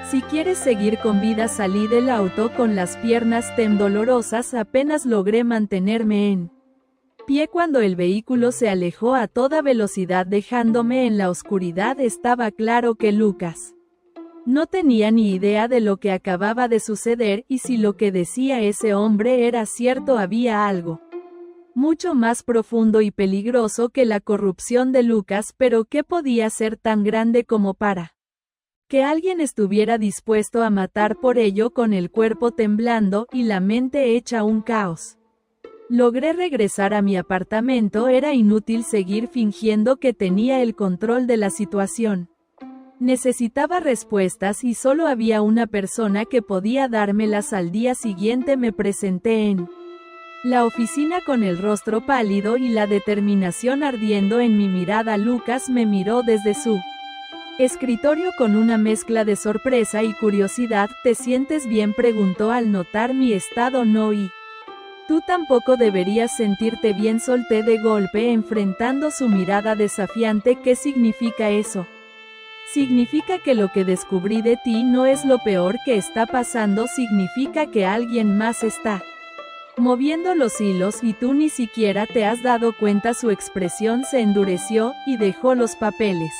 Si quieres seguir con vida. Salí del auto con las piernas temblorosas. Apenas logré mantenerme en pie cuando el vehículo se alejó a toda velocidad dejándome en la oscuridad. Estaba claro que Lucas no tenía ni idea de lo que acababa de suceder, y si lo que decía ese hombre era cierto, había algo mucho más profundo y peligroso que la corrupción de Lucas. Pero ¿qué podía ser tan grande como para que alguien estuviera dispuesto a matar por ello? Con el cuerpo temblando y la mente hecha un caos, logré regresar a mi apartamento. Era inútil seguir fingiendo que tenía el control de la situación. Necesitaba respuestas y solo había una persona que podía dármelas. Al día siguiente me presenté en la oficina con el rostro pálido y la determinación ardiendo en mi mirada. Lucas me miró desde su escritorio con una mezcla de sorpresa y curiosidad. ¿Te sientes bien?, preguntó al notar mi estado. No, y tú tampoco deberías sentirte bien, solté de golpe, enfrentando su mirada desafiante. ¿Qué significa eso? Significa que lo que descubrí de ti no es lo peor que está pasando, significa que alguien más está moviendo los hilos y tú ni siquiera te has dado cuenta. Su expresión se endureció y dejó los papeles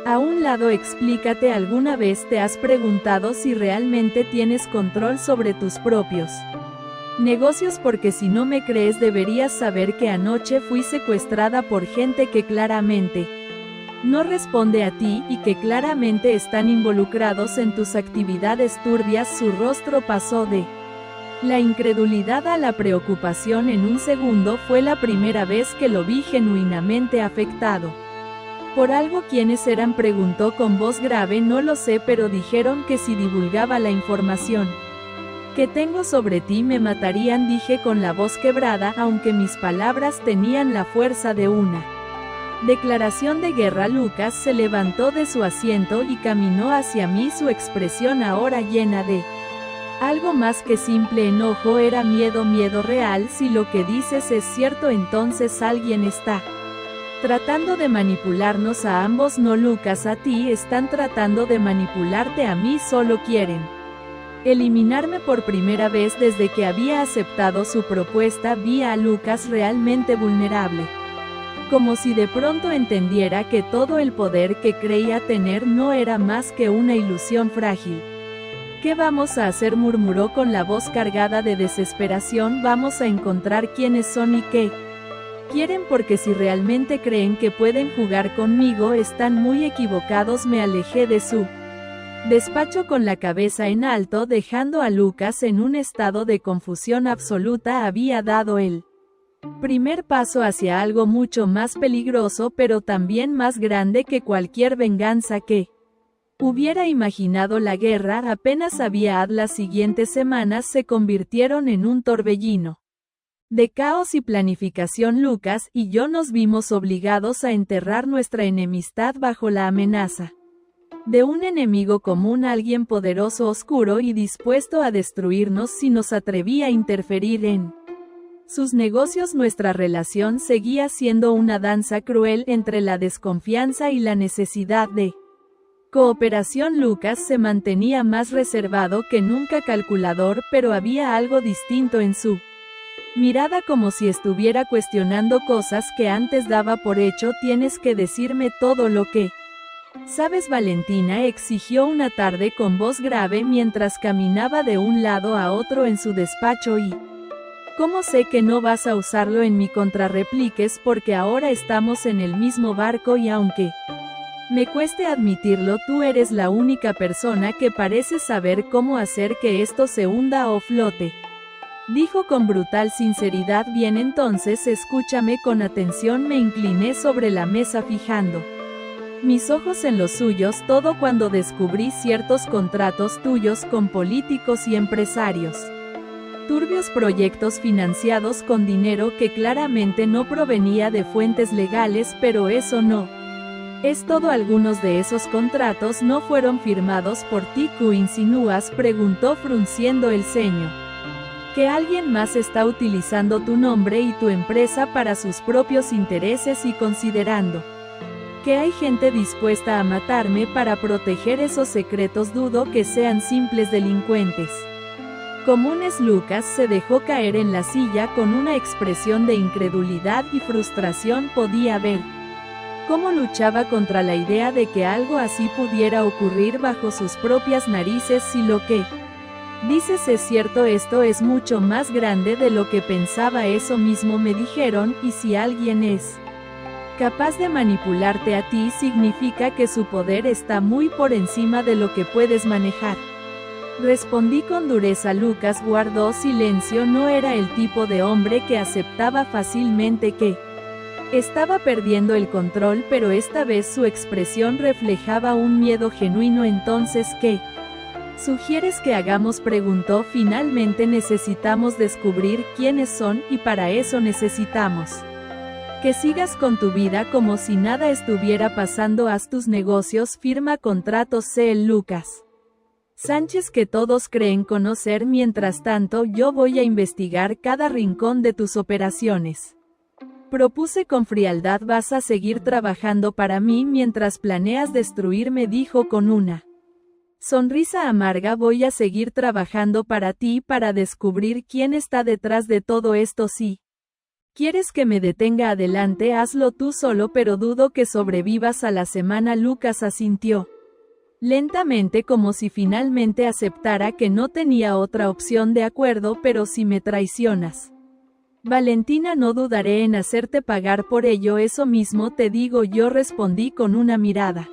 a un lado. Explícate, ¿alguna vez te has preguntado si realmente tienes control sobre tus propios negocios? Porque si no me crees, deberías saber que anoche fui secuestrada por gente que claramente no responde a ti y que claramente están involucrados en tus actividades turbias. Su rostro pasó de la incredulidad a la preocupación en un segundo. Fue la primera vez que lo vi genuinamente afectado por algo. ¿Quiénes eran?, preguntó con voz grave. No lo sé, pero dijeron que si divulgaba la información que tengo sobre ti me matarían, dije con la voz quebrada, aunque mis palabras tenían la fuerza de una declaración de guerra. Lucas se levantó de su asiento y caminó hacia mí, su expresión ahora llena de algo más que simple enojo. Era miedo, miedo real. Si lo que dices es cierto, entonces alguien está tratando de manipularnos a ambos. No, Lucas, a ti. Están tratando de manipularte a mí. Solo quieren eliminarme. Por primera vez desde que había aceptado su propuesta, vi a Lucas realmente vulnerable, como si de pronto entendiera que todo el poder que creía tener no era más que una ilusión frágil. ¿Qué vamos a hacer?, murmuró con la voz cargada de desesperación. Vamos a encontrar quiénes son y qué quieren, porque si realmente creen que pueden jugar conmigo, están muy equivocados. Me alejé de su despacho con la cabeza en alto, dejando a Lucas en un estado de confusión absoluta. Había dado el primer paso hacia algo mucho más peligroso, pero también más grande que cualquier venganza que hubiera imaginado. La guerra apenas había. Las siguientes semanas se convirtieron en un torbellino de caos y planificación. Lucas y yo nos vimos obligados a enterrar nuestra enemistad bajo la amenaza de un enemigo común, alguien poderoso, oscuro y dispuesto a destruirnos si nos atrevía a interferir en sus negocios. Nuestra relación seguía siendo una danza cruel entre la desconfianza y la necesidad de cooperación. Lucas se mantenía más reservado que nunca, calculador, pero había algo distinto en su Mirada como si estuviera cuestionando cosas que antes daba por hecho. Tienes que decirme todo lo que sabes. Valentina exigió una tarde con voz grave mientras caminaba de un lado a otro en su despacho. Y ¿cómo sé que no vas a usarlo en mi contra? Repliques, porque ahora estamos en el mismo barco y aunque me cueste admitirlo, tú eres la única persona que parece saber cómo hacer que esto se hunda o flote. Dijo con brutal sinceridad. Bien, entonces escúchame con atención. Me incliné sobre la mesa fijando mis ojos en los suyos. Todo cuando descubrí ciertos contratos tuyos con políticos y empresarios. Turbios proyectos financiados con dinero que claramente no provenía de fuentes legales, pero eso no es todo. ¿Algunos de esos contratos no fueron firmados por ti? ¿Qué insinúas?, preguntó frunciendo el ceño. Que alguien más está utilizando tu nombre y tu empresa para sus propios intereses, y considerando que hay gente dispuesta a matarme para proteger esos secretos, dudo que sean simples delincuentes comunes. Lucas se dejó caer en la silla con una expresión de incredulidad y frustración. Podía ver cómo luchaba contra la idea de que algo así pudiera ocurrir bajo sus propias narices. Si lo que dices es cierto, esto es mucho más grande de lo que pensaba. Eso mismo me dijeron, y si alguien es capaz de manipularte a ti, significa que su poder está muy por encima de lo que puedes manejar. Respondí con dureza. Lucas guardó silencio. No era el tipo de hombre que aceptaba fácilmente que estaba perdiendo el control, pero esta vez su expresión reflejaba un miedo genuino. Entonces, ¿qué sugieres que hagamos?, preguntó finalmente. Necesitamos descubrir quiénes son, y para eso necesitamos que sigas con tu vida como si nada estuviera pasando. Haz tus negocios, firma contratos. Sé el Lucas Sánchez que todos creen conocer. Mientras tanto, yo voy a investigar cada rincón de tus operaciones. Propuse con frialdad. Vas a seguir trabajando para mí mientras planeas destruirme, dijo con una sonrisa amarga. Voy a seguir trabajando para ti, para descubrir quién está detrás de todo esto. Si quieres que me detenga, adelante, hazlo tú solo, pero dudo que sobrevivas a la semana. Lucas asintió lentamente, como si finalmente aceptara que no tenía otra opción. De acuerdo, pero si me traicionas, Valentina, no dudaré en hacerte pagar por ello. Eso mismo te digo yo, respondí con una mirada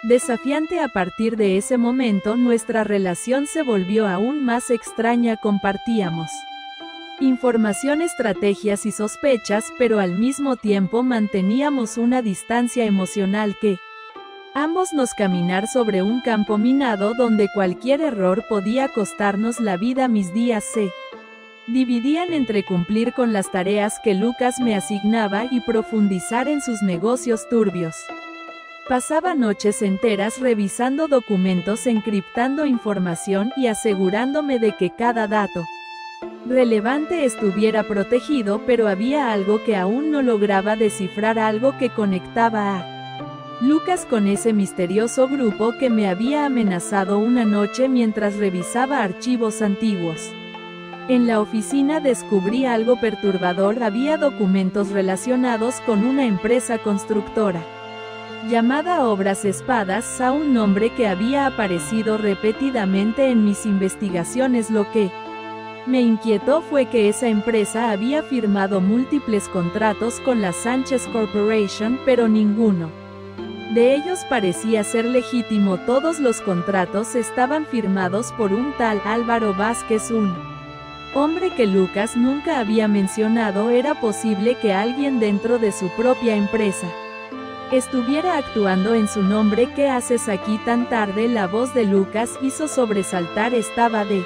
desafiante. A partir de ese momento nuestra relación se volvió aún más extraña. Compartíamos información, estrategias y sospechas, pero al mismo tiempo manteníamos una distancia emocional que ambos nos caminar sobre un campo minado donde cualquier error podía costarnos la vida. Mis días se dividían entre cumplir con las tareas que Lucas me asignaba y profundizar en sus negocios turbios. Pasaba noches enteras revisando documentos, encriptando información y asegurándome de que cada dato relevante estuviera protegido, pero había algo que aún no lograba descifrar, algo que conectaba a Lucas con ese misterioso grupo que me había amenazado una noche mientras revisaba archivos antiguos. En la oficina descubrí algo perturbador. Había documentos relacionados con una empresa constructora llamada Obras Espadas, a un nombre que había aparecido repetidamente en mis investigaciones. Lo que me inquietó fue que esa empresa había firmado múltiples contratos con la Sánchez Corporation, pero ninguno de ellos parecía ser legítimo. Todos los contratos estaban firmados por un tal Álvaro Vázquez, un hombre que Lucas nunca había mencionado. Era posible que alguien dentro de su propia empresa estuviera actuando en su nombre. ¿Qué haces aquí tan tarde?, la voz de Lucas hizo sobresaltar. Estaba de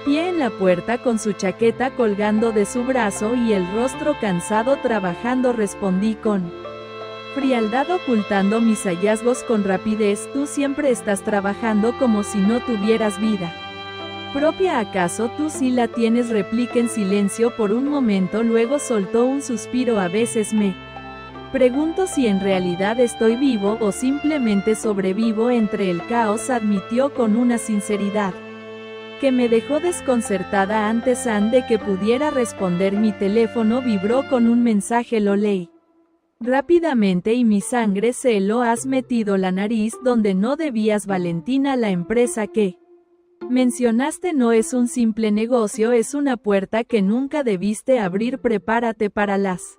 pie en la puerta con su chaqueta colgando de su brazo y el rostro cansado. Trabajando, respondí con frialdad, ocultando mis hallazgos con rapidez. Tú siempre estás trabajando como si no tuvieras vida propia. ¿Acaso tú sí la tienes?, repliqué en silencio por un momento, luego soltó un suspiro. A veces me pregunto si en realidad estoy vivo o simplemente sobrevivo entre el caos, admitió con una sinceridad que me dejó desconcertada antes de que pudiera responder. Mi teléfono vibró con un mensaje. Lo leí rápidamente y mi sangre se heló. Has metido la nariz donde no debías, Valentina. La empresa que mencionaste no es un simple negocio, es una puerta que nunca debiste abrir. Prepárate para las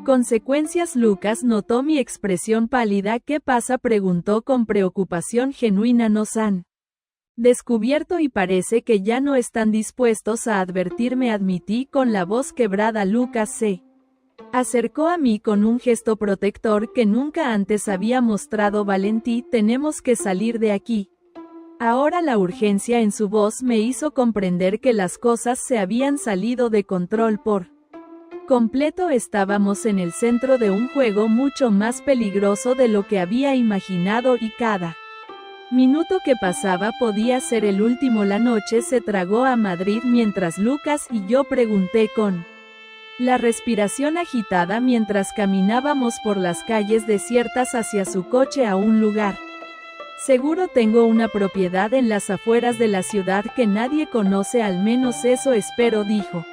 consecuencias. Lucas notó mi expresión pálida. ¿Qué pasa?, preguntó con preocupación genuina. Nos han descubierto y parece que ya no están dispuestos a advertirme, admití con la voz quebrada. Lucas se acercó a mí con un gesto protector que nunca antes había mostrado. Valentí, tenemos que salir de aquí. Ahora la urgencia en su voz me hizo comprender que las cosas se habían salido de control por completo. Estábamos en el centro de un juego mucho más peligroso de lo que había imaginado y cada minuto que pasaba podía ser el último. La noche se tragó a Madrid mientras Lucas y yo, pregunté con la respiración agitada mientras caminábamos por las calles desiertas hacia su coche. A un lugar seguro. Tengo una propiedad en las afueras de la ciudad que nadie conoce, al menos eso espero, dijo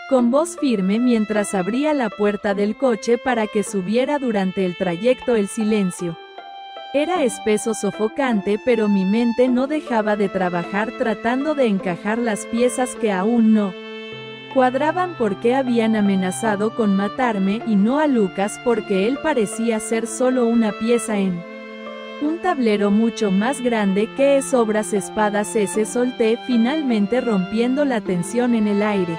con voz firme mientras abría la puerta del coche para que subiera. Durante el trayecto el silencio era espeso, sofocante, pero mi mente no dejaba de trabajar tratando de encajar las piezas que aún no cuadraban. ¿Por qué habían amenazado con matarme y no a Lucas? Porque él parecía ser solo una pieza en un tablero mucho más grande. ¿Qué es obras espadas ese?, solté finalmente, rompiendo la tensión en el aire.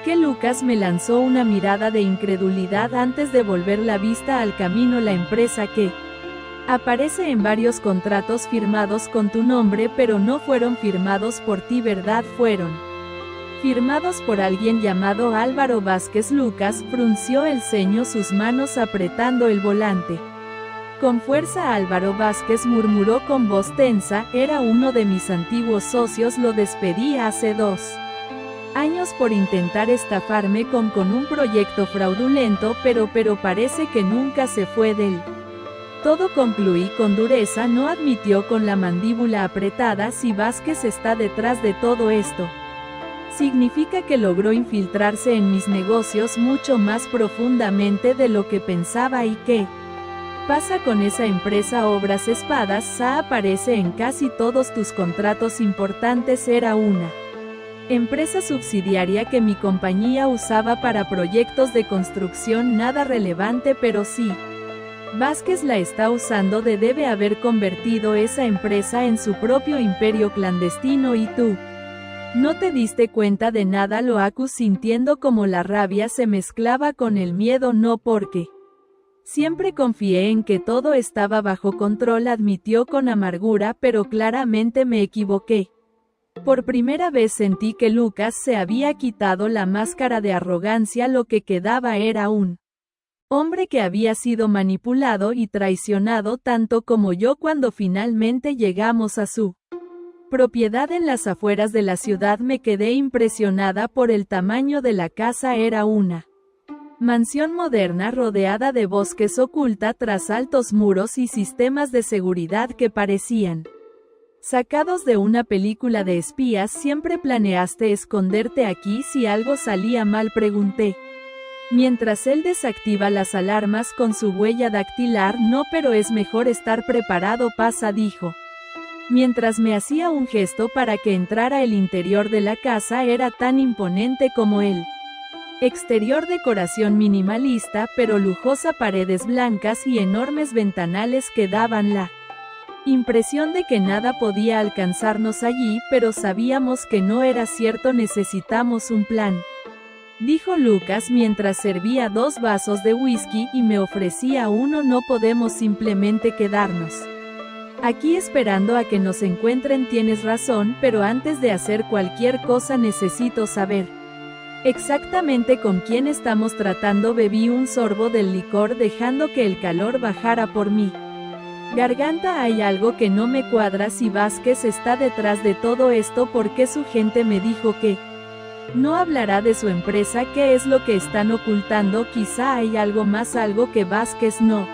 Que Lucas me lanzó una mirada de incredulidad antes de volver la vista al camino. La empresa que aparece en varios contratos firmados con tu nombre, pero no fueron firmados por ti, ¿verdad? Fueron firmados por alguien llamado Álvaro Vázquez. Lucas frunció el ceño, sus manos apretando el volante con fuerza. Álvaro Vázquez, murmuró con voz tensa, era uno de mis antiguos socios. Lo despedí hace 2 años por intentar estafarme con un proyecto fraudulento, pero parece que nunca se fue del todo, concluí con dureza. No, admitió con la mandíbula apretada. Si Vázquez está detrás de todo esto, significa que logró infiltrarse en mis negocios mucho más profundamente de lo que pensaba. ¿Y qué pasa con esa empresa? Obras Espadas aparece en casi todos tus contratos importantes. Era una empresa subsidiaria que mi compañía usaba para proyectos de construcción. Nada relevante, pero sí, Vázquez la está usando. Debe haber convertido esa empresa en su propio imperio clandestino. ¿Y tú no te diste cuenta de nada? Lo acusó, sintiendo como la rabia se mezclaba con el miedo. No, porque siempre confié en que todo estaba bajo control, admitió con amargura, pero claramente me equivoqué. Por primera vez sentí que Lucas se había quitado la máscara de arrogancia. Lo que quedaba era un hombre que había sido manipulado y traicionado tanto como yo. Cuando finalmente llegamos a su propiedad en las afueras de la ciudad, me quedé impresionada por el tamaño de la casa. Era una mansión moderna rodeada de bosques, oculta tras altos muros y sistemas de seguridad que parecían sacados de una película de espías. ¿Siempre planeaste esconderte aquí si algo salía mal?, pregunté, mientras él desactiva las alarmas con su huella dactilar. No, pero es mejor estar preparado. Pasa, dijo, mientras me hacía un gesto para que entrara. El interior de la casa era tan imponente como el exterior, decoración minimalista pero lujosa, paredes blancas y enormes ventanales que daban la impresión de que nada podía alcanzarnos allí, pero sabíamos que no era cierto. Necesitamos un plan, dijo Lucas mientras servía 2 vasos de whisky y me ofrecía uno. No podemos simplemente quedarnos aquí esperando a que nos encuentren. Tienes razón, pero antes de hacer cualquier cosa necesito saber exactamente con quién estamos tratando. Bebí un sorbo del licor dejando que el calor bajara por mi garganta. Hay algo que no me cuadra. Si Vázquez está detrás de todo esto, ¿por qué su gente me dijo que no hablará de su empresa? ¿Qué es lo que están ocultando? Quizá hay algo más, algo que Vázquez no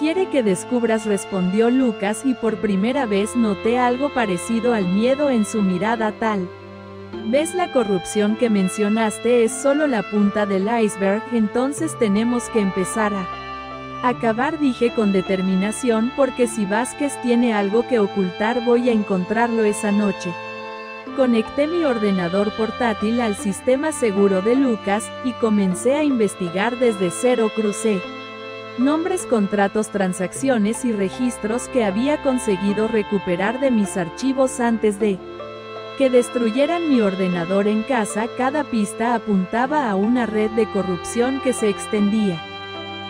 Quiere que descubras, respondió Lucas, y por primera vez noté algo parecido al miedo en su mirada. Tal vez la corrupción que mencionaste es solo la punta del iceberg, entonces tenemos que empezar a acabar, dije con determinación, porque si Vázquez tiene algo que ocultar voy a encontrarlo esa noche. Conecté mi ordenador portátil al sistema seguro de Lucas, y comencé a investigar desde cero. Crucé nombres, contratos, transacciones y registros que había conseguido recuperar de mis archivos antes de que destruyeran mi ordenador en casa. Cada pista apuntaba a una red de corrupción que se extendía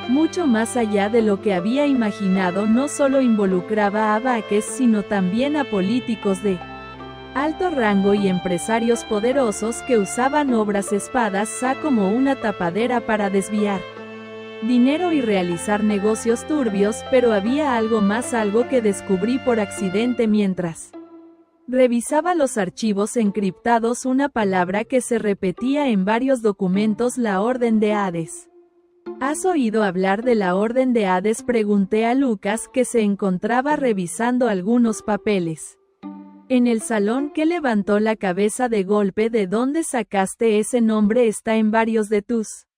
mucho más allá de lo que había imaginado. No solo involucraba a Vázquez, sino también a políticos de alto rango y empresarios poderosos que usaban obras espadas como una tapadera para desviar dinero y realizar negocios turbios. Pero había algo más, algo que descubrí por accidente mientras revisaba los archivos encriptados, una palabra que se repetía en varios documentos: la Orden de Hades. ¿Has oído hablar de la Orden de Hades?, pregunté a Lucas, que se encontraba revisando algunos papeles en el salón, que levantó la cabeza de golpe. ¿De dónde sacaste ese nombre? Está en varios de tus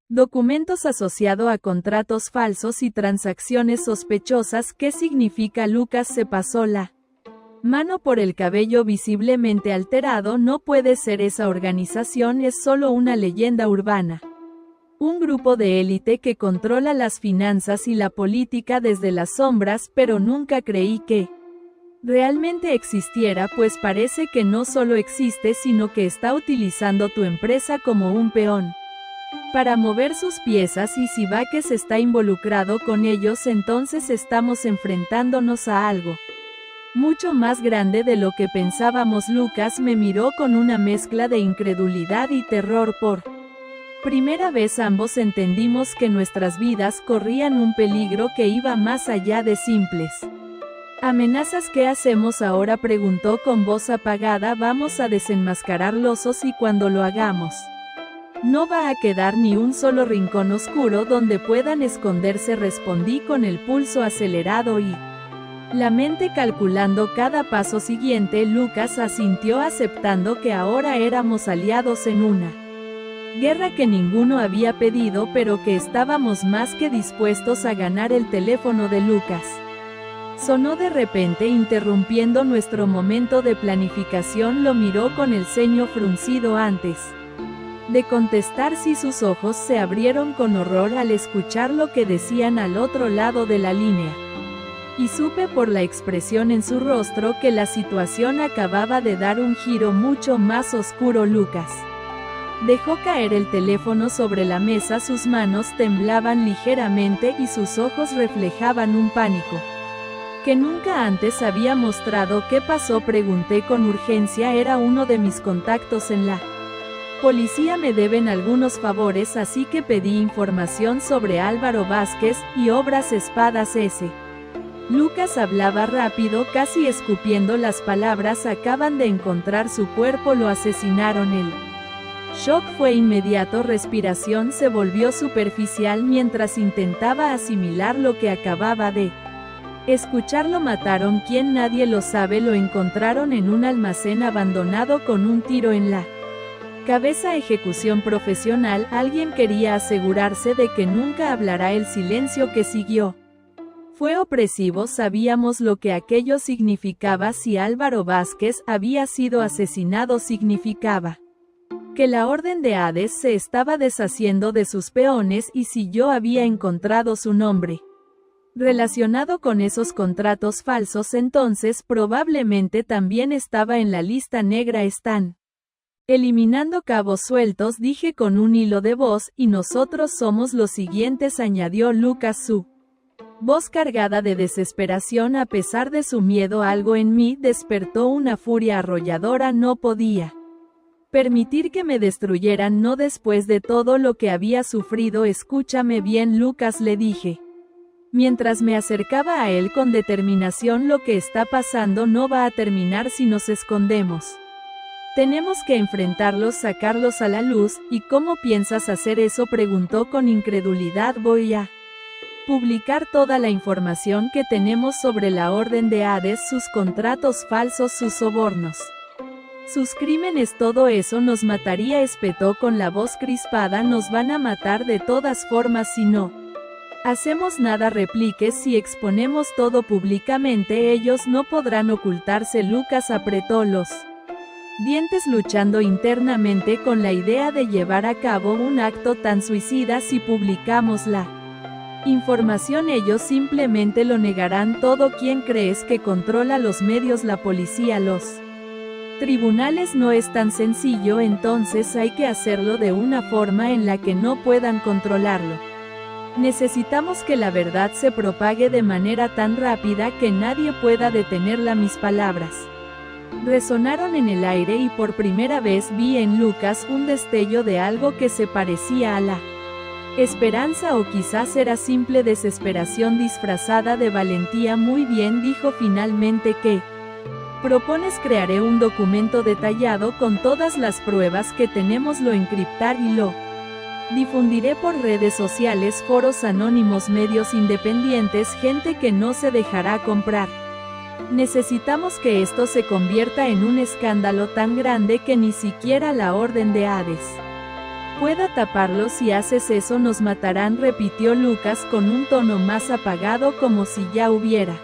documentos asociado a contratos falsos y transacciones sospechosas. ¿Qué significa? Lucas se pasó la mano por el cabello, visiblemente alterado. No puede ser, esa organización es solo una leyenda urbana. Un grupo de élite que controla las finanzas y la política desde las sombras, pero nunca creí que realmente existiera, pues parece que no solo existe, sino que está utilizando tu empresa como un peón para mover sus piezas, y si Vázquez está involucrado con ellos, entonces estamos enfrentándonos a algo mucho más grande de lo que pensábamos. Lucas me miró con una mezcla de incredulidad y terror. Por primera vez ambos entendimos que nuestras vidas corrían un peligro que iba más allá de simples amenazas. ¿Qué hacemos ahora?, preguntó con voz apagada. Vamos a desenmascarar los osos, y cuando lo hagamos, no va a quedar ni un solo rincón oscuro donde puedan esconderse, respondí con el pulso acelerado y la mente calculando cada paso siguiente. Lucas asintió, aceptando que ahora éramos aliados en una guerra que ninguno había pedido, pero que estábamos más que dispuestos a ganar. El teléfono de Lucas sonó de repente, interrumpiendo nuestro momento de planificación. Lo miró con el ceño fruncido antes de contestar. Sí, sus ojos se abrieron con horror al escuchar lo que decían al otro lado de la línea. Y supe por la expresión en su rostro que la situación acababa de dar un giro mucho más oscuro. Lucas dejó caer el teléfono sobre la mesa, sus manos temblaban ligeramente y sus ojos reflejaban un pánico que nunca antes había mostrado. ¿Qué pasó?, pregunté con urgencia. Era uno de mis contactos en la policía, me deben algunos favores, así que pedí información sobre Álvaro Vázquez y Obras Espadas S. Lucas hablaba rápido, casi escupiendo las palabras. Acaban de encontrar su cuerpo, lo asesinaron. El shock fue inmediato, respiración se volvió superficial mientras intentaba asimilar lo que acababa de escuchar. Lo mataron. ¿Quién? Nadie lo sabe. Lo encontraron en un almacén abandonado con un tiro en la cabeza. Ejecución profesional. Alguien quería asegurarse de que nunca hablará. El silencio que siguió fue opresivo. Sabíamos lo que aquello significaba. Si Álvaro Vázquez había sido asesinado, significaba que la Orden de Hades se estaba deshaciendo de sus peones, y si yo había encontrado su nombre relacionado con esos contratos falsos, entonces probablemente también estaba en la lista negra. Están eliminando cabos sueltos, dije con un hilo de voz, y nosotros somos los siguientes, añadió Lucas, su voz cargada de desesperación. A pesar de su miedo, algo en mí despertó una furia arrolladora. No podía permitir que me destruyeran, no después de todo lo que había sufrido. Escúchame bien, Lucas, le dije mientras me acercaba a él con determinación. Lo que está pasando no va a terminar si nos escondemos. Tenemos que enfrentarlos, sacarlos a la luz. ¿Y cómo piensas hacer eso?, preguntó con incredulidad. Voy a Publicar toda la información que tenemos sobre la Orden de Hades, sus contratos falsos, sus sobornos, sus crímenes, todo eso nos mataría, espetó con la voz crispada. Nos van a matar de todas formas si no hacemos nada, repliqué. Si exponemos todo públicamente ellos no podrán ocultarse. Lucas apretó los dientes luchando internamente con la idea de llevar a cabo un acto tan suicida. Si publicamos la información ellos simplemente lo negarán todo. ¿Quién crees que controla los medios? La policía, los tribunales. No es tan sencillo, entonces hay que hacerlo de una forma en la que no puedan controlarlo. Necesitamos que la verdad se propague de manera tan rápida que nadie pueda detenerla. Mis palabras resonaron en el aire y por primera vez vi en Lucas un destello de algo que se parecía a la esperanza, o quizás era simple desesperación disfrazada de valentía. Muy bien, dijo finalmente. ¿Qué propones? Crearé un documento detallado con todas las pruebas que tenemos, lo encriptar y lo difundiré por redes sociales, foros anónimos, medios independientes, gente que no se dejará comprar. Necesitamos que esto se convierta en un escándalo tan grande que ni siquiera la Orden de Hades pueda taparlo. Si haces eso nos matarán, repitió Lucas con un tono más apagado, como si ya hubiera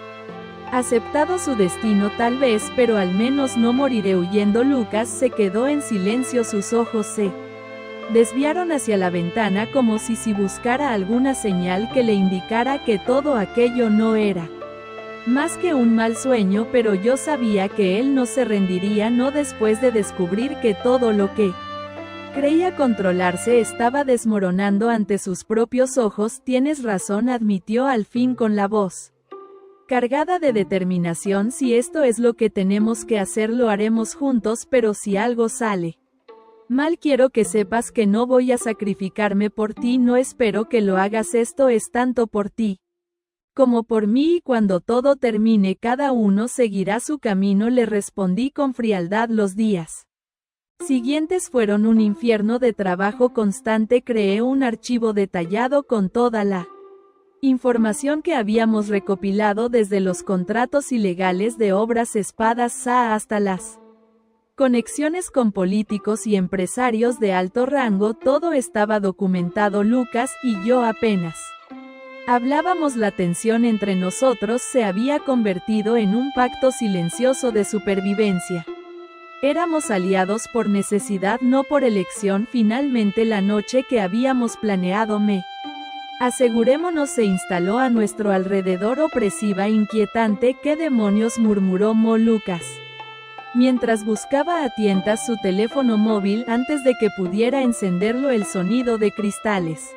aceptado su destino. Tal vez, pero al menos no moriré huyendo. Lucas se quedó en silencio, sus ojos se desviaron hacia la ventana como si buscara alguna señal que le indicara que todo aquello no era más que un mal sueño, pero yo sabía que él no se rendiría, no después de descubrir que todo lo que creía controlarse estaba desmoronando ante sus propios ojos. Tienes razón, admitió al fin con la voz cargada de determinación. Si esto es lo que tenemos que hacer, lo haremos juntos, pero si algo sale mal, quiero que sepas que no voy a sacrificarme por ti. No espero que lo hagas, esto es tanto por ti como por mí, y cuando todo termine cada uno seguirá su camino, le respondí con frialdad. Los días siguientes fueron un infierno de trabajo constante. Creé un archivo detallado con toda la información que habíamos recopilado, desde los contratos ilegales de Obras Espadas SA hasta las conexiones con políticos y empresarios de alto rango. Todo estaba documentado. Lucas y yo apenas hablábamos. La tensión entre nosotros se había convertido en un pacto silencioso de supervivencia. Éramos aliados por necesidad, no por elección. Finalmente la noche que habíamos planeado, asegurémonos, se instaló a nuestro alrededor, opresiva, inquietante. ¿Qué demonios?, murmuró Lucas mientras buscaba a tientas su teléfono móvil antes de que pudiera encenderlo. El sonido de cristales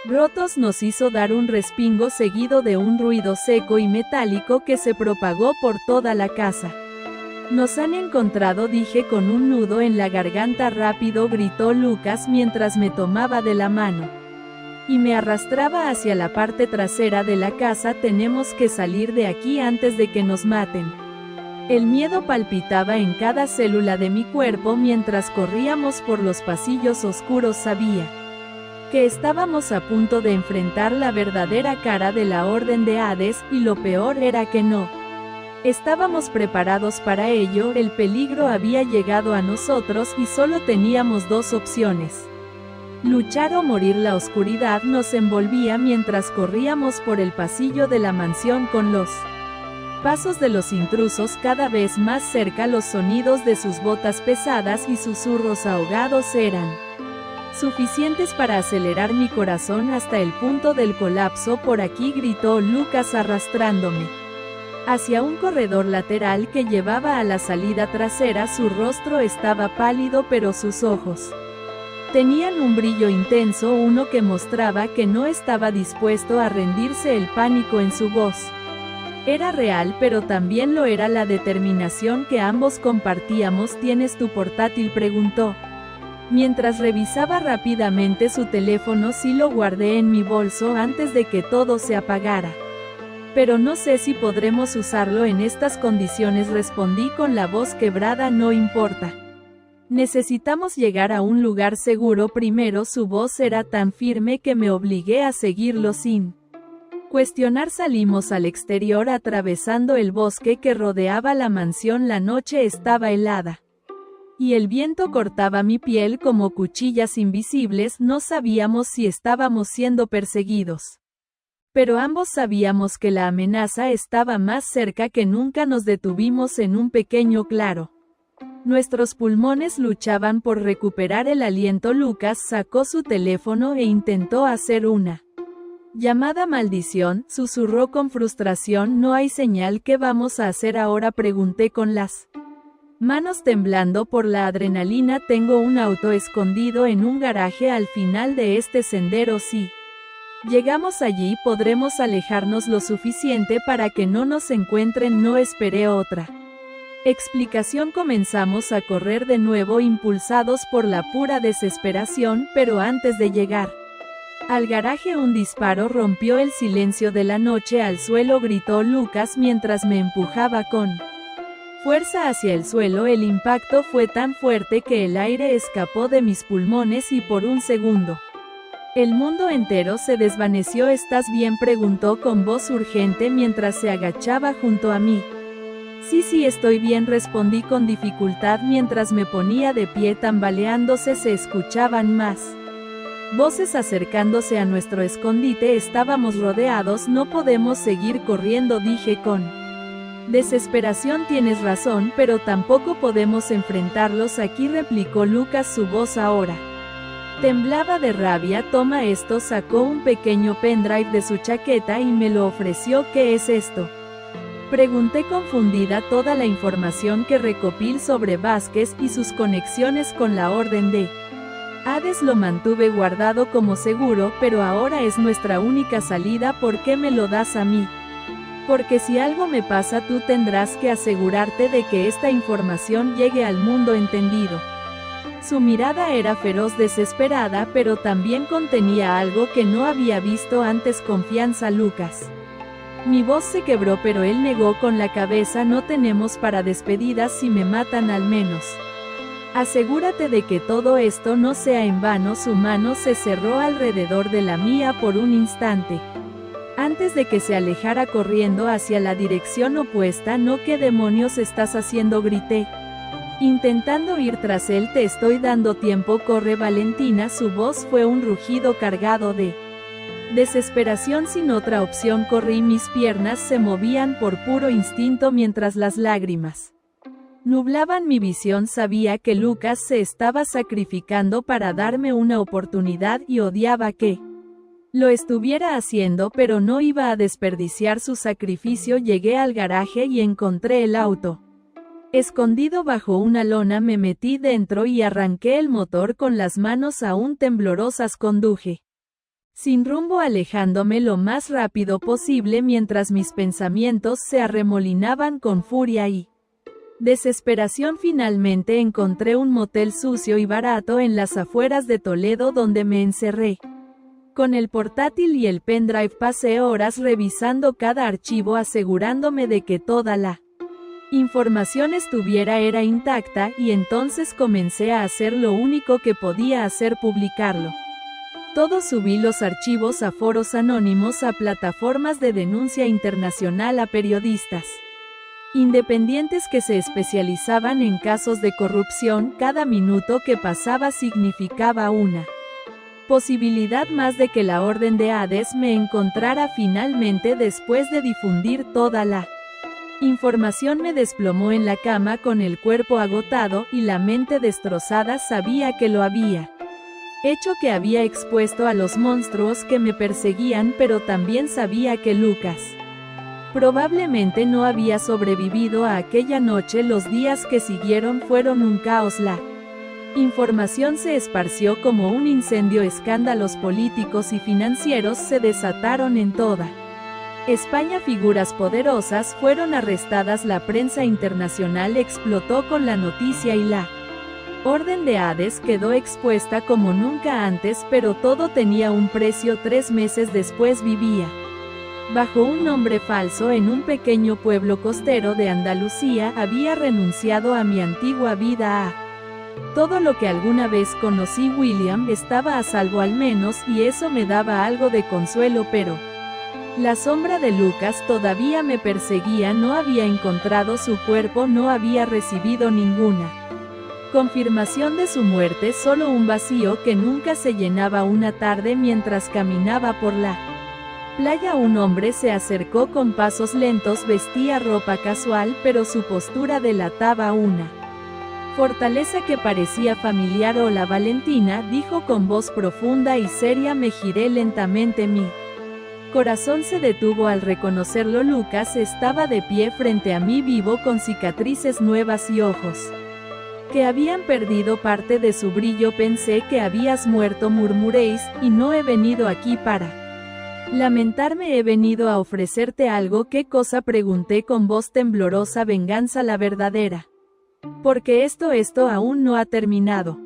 rotos nos hizo dar un respingo, seguido de un ruido seco y metálico que se propagó por toda la casa. Nos han encontrado, dije con un nudo en la garganta. Rápido, gritó Lucas mientras me tomaba de la mano y me arrastraba hacia la parte trasera de la casa. Tenemos que salir de aquí antes de que nos maten. El miedo palpitaba en cada célula de mi cuerpo mientras corríamos por los pasillos oscuros. Sabía que estábamos a punto de enfrentar la verdadera cara de la Orden de Hades, y lo peor era que no estábamos preparados para ello. El peligro había llegado a nosotros y solo teníamos dos opciones: luchar o morir. La oscuridad nos envolvía mientras corríamos por el pasillo de la mansión, con los pasos de los intrusos cada vez más cerca. Los sonidos de sus botas pesadas y susurros ahogados eran suficientes para acelerar mi corazón hasta el punto del colapso. Por aquí, gritó Lucas arrastrándome hacia un corredor lateral que llevaba a la salida trasera. Su rostro estaba pálido, pero sus ojos tenían un brillo intenso, uno que mostraba que no estaba dispuesto a rendirse. El pánico en su voz era real, pero también lo era la determinación que ambos compartíamos. ¿Tienes tu portátil?, preguntó mientras revisaba rápidamente su teléfono. Sí, lo guardé en mi bolso antes de que todo se apagara. Pero no sé si podremos usarlo en estas condiciones, respondí con la voz quebrada. No importa. Necesitamos llegar a un lugar seguro primero. Su voz era tan firme que me obligué a seguirlo sin Cuestionar salimos al exterior atravesando el bosque que rodeaba la mansión. La noche estaba helada y el viento cortaba mi piel como cuchillas invisibles. No sabíamos si estábamos siendo perseguidos, pero ambos sabíamos que la amenaza estaba más cerca que nunca. Nos detuvimos en un pequeño claro. Nuestros pulmones luchaban por recuperar el aliento. Lucas sacó su teléfono e intentó hacer una llamada. Maldición, susurró con frustración. No hay señal. ¿Qué vamos a hacer ahora?, pregunté con las manos temblando por la adrenalina. Tengo un auto escondido en un garaje al final de este sendero. Si llegamos allí podremos alejarnos lo suficiente para que no nos encuentren. No esperé otra explicación. Comenzamos a correr de nuevo, impulsados por la pura desesperación, pero antes de llegar al garaje un disparo rompió el silencio de la noche. Al suelo, gritó Lucas mientras me empujaba con fuerza hacia el suelo. El impacto fue tan fuerte que el aire escapó de mis pulmones y por un segundo el mundo entero se desvaneció. ¿Estás bien?, preguntó con voz urgente mientras se agachaba junto a mí. Sí, estoy bien, respondí con dificultad mientras me ponía de pie. Tambaleándose se escuchaban más voces acercándose a nuestro escondite. Estábamos rodeados. No podemos seguir corriendo, dije con desesperación. Tienes razón, pero tampoco podemos enfrentarlos aquí, replicó Lucas, su voz ahora temblaba de rabia. Toma esto. Sacó un pequeño pendrive de su chaqueta y me lo ofreció. ¿Qué es esto?, pregunté confundida. Toda la información que recopilé sobre Vázquez y sus conexiones con la Orden de Hades. Lo mantuve guardado como seguro, pero ahora es nuestra única salida. ¿Por qué me lo das a mí? Porque si algo me pasa, tú tendrás que asegurarte de que esta información llegue al mundo entendido. Su mirada era feroz, desesperada, pero también contenía algo que no había visto antes: confianza. Lucas. Mi voz se quebró, pero él negó con la cabeza. No tenemos para despedidas. Si me matan, al menos asegúrate de que todo esto no sea en vano. Su mano se cerró alrededor de la mía por un instante, antes de que se alejara corriendo hacia la dirección opuesta. No, ¿qué demonios estás haciendo?, grité, intentando ir tras él. Te estoy dando tiempo. Corre, Valentina. Su voz fue un rugido cargado de desesperación. Sin otra opción corrí. Mis piernas se movían por puro instinto mientras las lágrimas nublaban mi visión. Sabía que Lucas se estaba sacrificando para darme una oportunidad y odiaba que lo estuviera haciendo, pero no iba a desperdiciar su sacrificio. Llegué al garaje y encontré el auto escondido bajo una lona. Me metí dentro y arranqué el motor con las manos aún temblorosas. Conduje sin rumbo, alejándome lo más rápido posible mientras mis pensamientos se arremolinaban con furia y desesperación. Finalmente encontré un motel sucio y barato en las afueras de Toledo, donde me encerré. Con el portátil y el pendrive pasé horas revisando cada archivo, asegurándome de que toda la información era intacta, y entonces comencé a hacer lo único que podía hacer: publicarlo todo. Subí los archivos a foros anónimos, a plataformas de denuncia internacional, a periodistas independientes que se especializaban en casos de corrupción. Cada minuto que pasaba significaba una posibilidad más de que la Orden de Hades me encontrara finalmente. Después de difundir toda la información, me desplomó en la cama con el cuerpo agotado y la mente destrozada. Sabía que lo había hecho, que había expuesto a los monstruos que me perseguían, pero también sabía que Lucas probablemente no había sobrevivido a aquella noche. Los días que siguieron fueron un caos. La información se esparció como un incendio. Escándalos políticos y financieros se desataron en toda España. Figuras poderosas fueron arrestadas. La prensa internacional explotó con la noticia y la Orden de Hades quedó expuesta como nunca antes. Pero todo tenía un precio. 3 meses después vivía bajo un nombre falso en un pequeño pueblo costero de Andalucía. Había renunciado a mi antigua vida, a todo lo que alguna vez conocí. William estaba a salvo al menos, y eso me daba algo de consuelo, pero La sombra de Lucas todavía me perseguía, no había encontrado su cuerpo, no había recibido ninguna confirmación de su muerte, solo un vacío que nunca se llenaba. Una tarde mientras caminaba por la playa, un hombre se acercó con pasos lentos, vestía ropa casual, pero su postura delataba una fortaleza que parecía familiar. Hola Valentina, dijo con voz profunda y seria. Me giré lentamente, mi corazón se detuvo al reconocerlo. Lucas estaba de pie frente a mí, vivo, con cicatrices nuevas y ojos que habían perdido parte de su brillo. Pensé que habías muerto, murmuréis, y no he venido aquí para lamentarme, he venido a ofrecerte algo. ¿Qué cosa?, pregunté con voz temblorosa. Venganza, la verdadera. Porque esto aún no ha terminado.